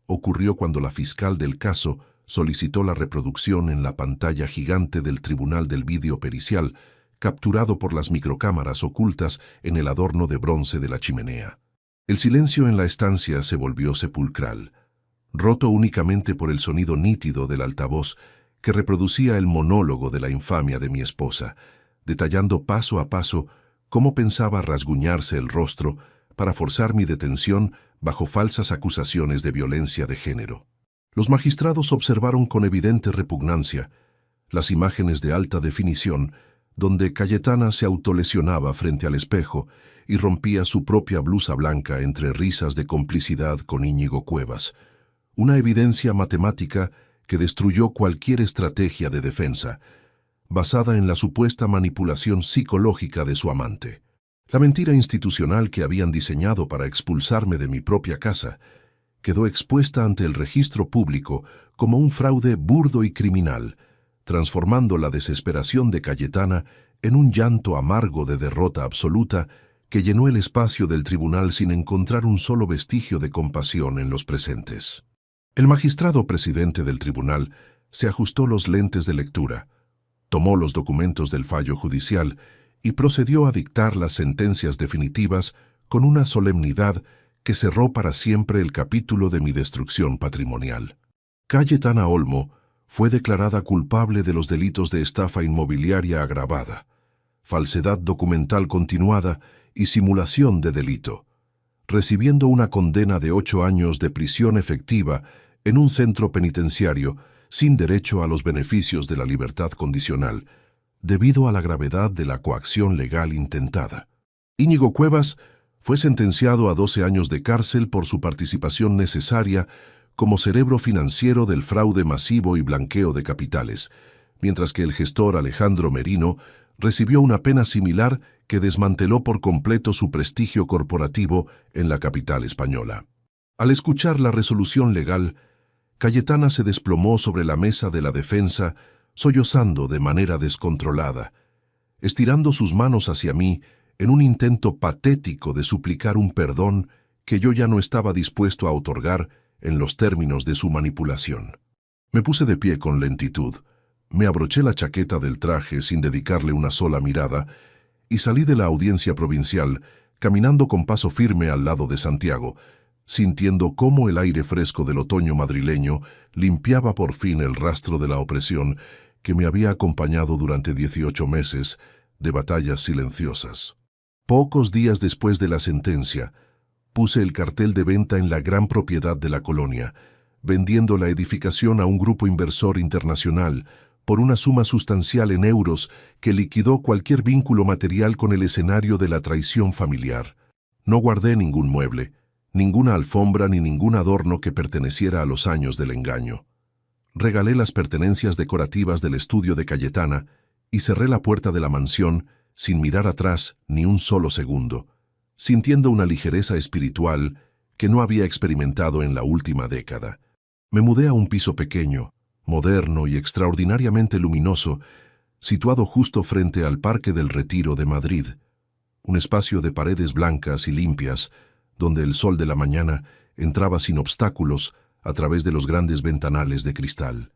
ocurrió cuando la fiscal del caso solicitó la reproducción en la pantalla gigante del Tribunal del Vídeo Pericial, capturado por las microcámaras ocultas en el adorno de bronce de la chimenea. El silencio en la estancia se volvió sepulcral, roto únicamente por el sonido nítido del altavoz que reproducía el monólogo de la infamia de mi esposa, detallando paso a paso cómo pensaba rasguñarse el rostro para forzar mi detención bajo falsas acusaciones de violencia de género. Los magistrados observaron con evidente repugnancia las imágenes de alta definición donde Cayetana se autolesionaba frente al espejo y rompía su propia blusa blanca entre risas de complicidad con Íñigo Cuevas, una evidencia matemática que destruyó cualquier estrategia de defensa, basada en la supuesta manipulación psicológica de su amante. La mentira institucional que habían diseñado para expulsarme de mi propia casa quedó expuesta ante el registro público como un fraude burdo y criminal, transformando la desesperación de Cayetana en un llanto amargo de derrota absoluta que llenó el espacio del tribunal sin encontrar un solo vestigio de compasión en los presentes. El magistrado presidente del tribunal se ajustó los lentes de lectura, tomó los documentos del fallo judicial y procedió a dictar las sentencias definitivas con una solemnidad que cerró para siempre el capítulo de mi destrucción patrimonial. Cayetana Olmo fue declarada culpable de los delitos de estafa inmobiliaria agravada, falsedad documental continuada y simulación de delito, recibiendo una condena de 8 años de prisión efectiva en un centro penitenciario sin derecho a los beneficios de la libertad condicional, debido a la gravedad de la coacción legal intentada. Íñigo Cuevas fue sentenciado a 12 años de cárcel por su participación necesaria como cerebro financiero del fraude masivo y blanqueo de capitales, mientras que el gestor Alejandro Merino recibió una pena similar que desmanteló por completo su prestigio corporativo en la capital española. Al escuchar la resolución legal, Cayetana se desplomó sobre la mesa de la defensa, sollozando de manera descontrolada, estirando sus manos hacia mí en un intento patético de suplicar un perdón que yo ya no estaba dispuesto a otorgar en los términos de su manipulación. Me puse de pie con lentitud, me abroché la chaqueta del traje sin dedicarle una sola mirada y salí de la audiencia provincial caminando con paso firme al lado de Santiago, sintiendo cómo el aire fresco del otoño madrileño limpiaba por fin el rastro de la opresión que me había acompañado durante 18 meses de batallas silenciosas. Pocos días después de la sentencia, puse el cartel de venta en la gran propiedad de la colonia, vendiendo la edificación a un grupo inversor internacional por una suma sustancial en euros que liquidó cualquier vínculo material con el escenario de la traición familiar. No guardé ningún mueble, ninguna alfombra ni ningún adorno que perteneciera a los años del engaño. Regalé las pertenencias decorativas del estudio de Cayetana y cerré la puerta de la mansión sin mirar atrás ni un solo segundo, sintiendo una ligereza espiritual que no había experimentado en la última década. Me mudé a un piso pequeño, moderno y extraordinariamente luminoso, situado justo frente al Parque del Retiro de Madrid, un espacio de paredes blancas y limpias, donde el sol de la mañana entraba sin obstáculos a través de los grandes ventanales de cristal.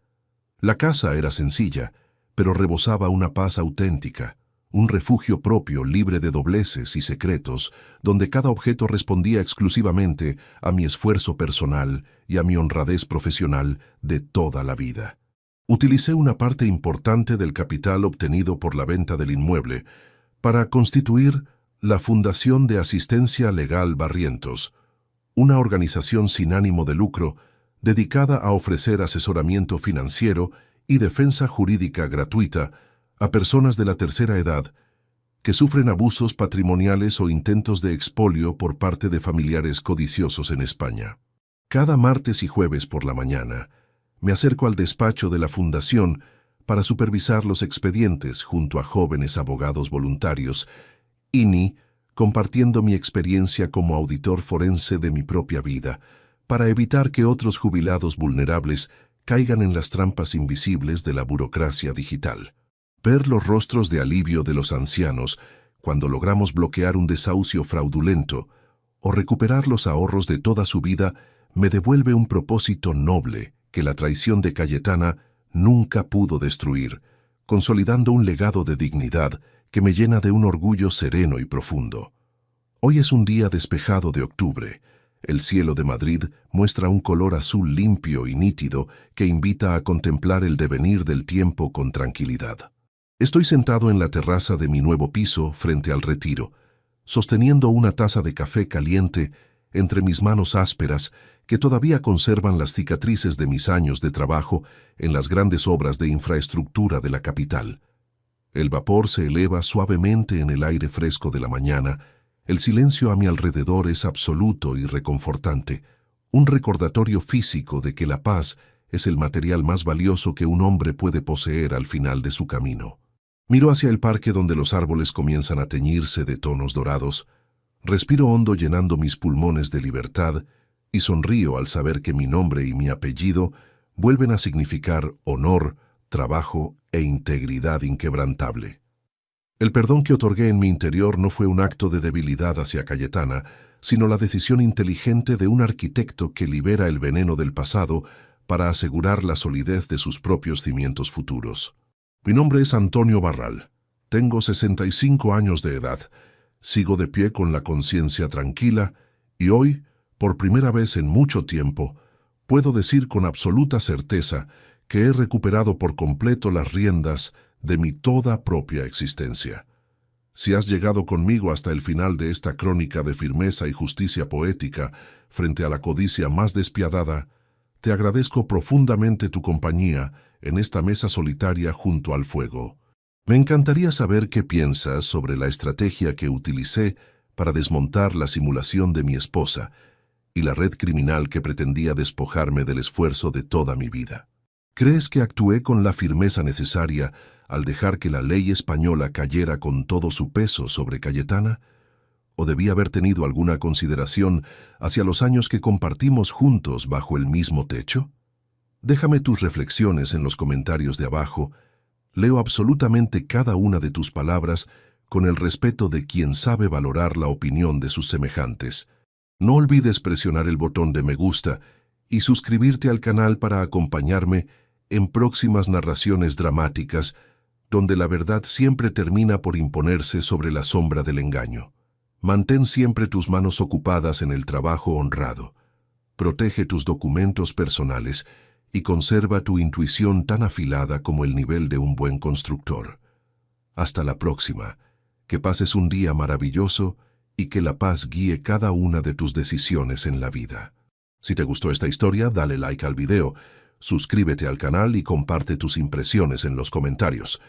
La casa era sencilla, pero rebosaba una paz auténtica, un refugio propio libre de dobleces y secretos, donde cada objeto respondía exclusivamente a mi esfuerzo personal y a mi honradez profesional de toda la vida. Utilicé una parte importante del capital obtenido por la venta del inmueble para constituir la Fundación de Asistencia Legal Barrientos, una organización sin ánimo de lucro dedicada a ofrecer asesoramiento financiero y defensa jurídica gratuita a personas de la tercera edad que sufren abusos patrimoniales o intentos de expolio por parte de familiares codiciosos en España. Cada martes y jueves por la mañana, me acerco al despacho de la Fundación para supervisar los expedientes junto a jóvenes abogados voluntarios, compartiendo mi experiencia como auditor forense de mi propia vida, para evitar que otros jubilados vulnerables caigan en las trampas invisibles de la burocracia digital. Ver los rostros de alivio de los ancianos cuando logramos bloquear un desahucio fraudulento o recuperar los ahorros de toda su vida me devuelve un propósito noble que la traición de Cayetana nunca pudo destruir, consolidando un legado de dignidad que me llena de un orgullo sereno y profundo. Hoy es un día despejado de octubre. El cielo de Madrid muestra un color azul limpio y nítido que invita a contemplar el devenir del tiempo con tranquilidad. Estoy sentado en la terraza de mi nuevo piso frente al Retiro, sosteniendo una taza de café caliente entre mis manos ásperas que todavía conservan las cicatrices de mis años de trabajo en las grandes obras de infraestructura de la capital. El vapor se eleva suavemente en el aire fresco de la mañana, el silencio a mi alrededor es absoluto y reconfortante, un recordatorio físico de que la paz es el material más valioso que un hombre puede poseer al final de su camino. Miro hacia el parque donde los árboles comienzan a teñirse de tonos dorados, respiro hondo llenando mis pulmones de libertad y sonrío al saber que mi nombre y mi apellido vuelven a significar honor, trabajo e integridad inquebrantable. El perdón que otorgué en mi interior no fue un acto de debilidad hacia Cayetana, sino la decisión inteligente de un arquitecto que libera el veneno del pasado para asegurar la solidez de sus propios cimientos futuros. Mi nombre es Antonio Barral. Tengo 65 años de edad. Sigo de pie con la conciencia tranquila y hoy, por primera vez en mucho tiempo, puedo decir con absoluta certeza que he recuperado por completo las riendas de mi toda propia existencia. Si has llegado conmigo hasta el final de esta crónica de firmeza y justicia poética frente a la codicia más despiadada, te agradezco profundamente tu compañía en esta mesa solitaria junto al fuego. Me encantaría saber qué piensas sobre la estrategia que utilicé para desmontar la simulación de mi esposa y la red criminal que pretendía despojarme del esfuerzo de toda mi vida. ¿Crees que actué con la firmeza necesaria al dejar que la ley española cayera con todo su peso sobre Cayetana? ¿O debí haber tenido alguna consideración hacia los años que compartimos juntos bajo el mismo techo? Déjame tus reflexiones en los comentarios de abajo. Leo absolutamente cada una de tus palabras con el respeto de quien sabe valorar la opinión de sus semejantes. No olvides presionar el botón de me gusta y suscribirte al canal para acompañarme en próximas narraciones dramáticas, donde la verdad siempre termina por imponerse sobre la sombra del engaño. Mantén siempre tus manos ocupadas en el trabajo honrado. Protege tus documentos personales y conserva tu intuición tan afilada como el nivel de un buen constructor. Hasta la próxima. Que pases un día maravilloso y que la paz guíe cada una de tus decisiones en la vida. Si te gustó esta historia, dale like al video, suscríbete al canal y comparte tus impresiones en los comentarios.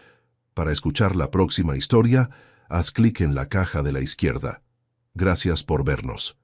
Para escuchar la próxima historia, haz clic en la caja de la izquierda. Gracias por vernos.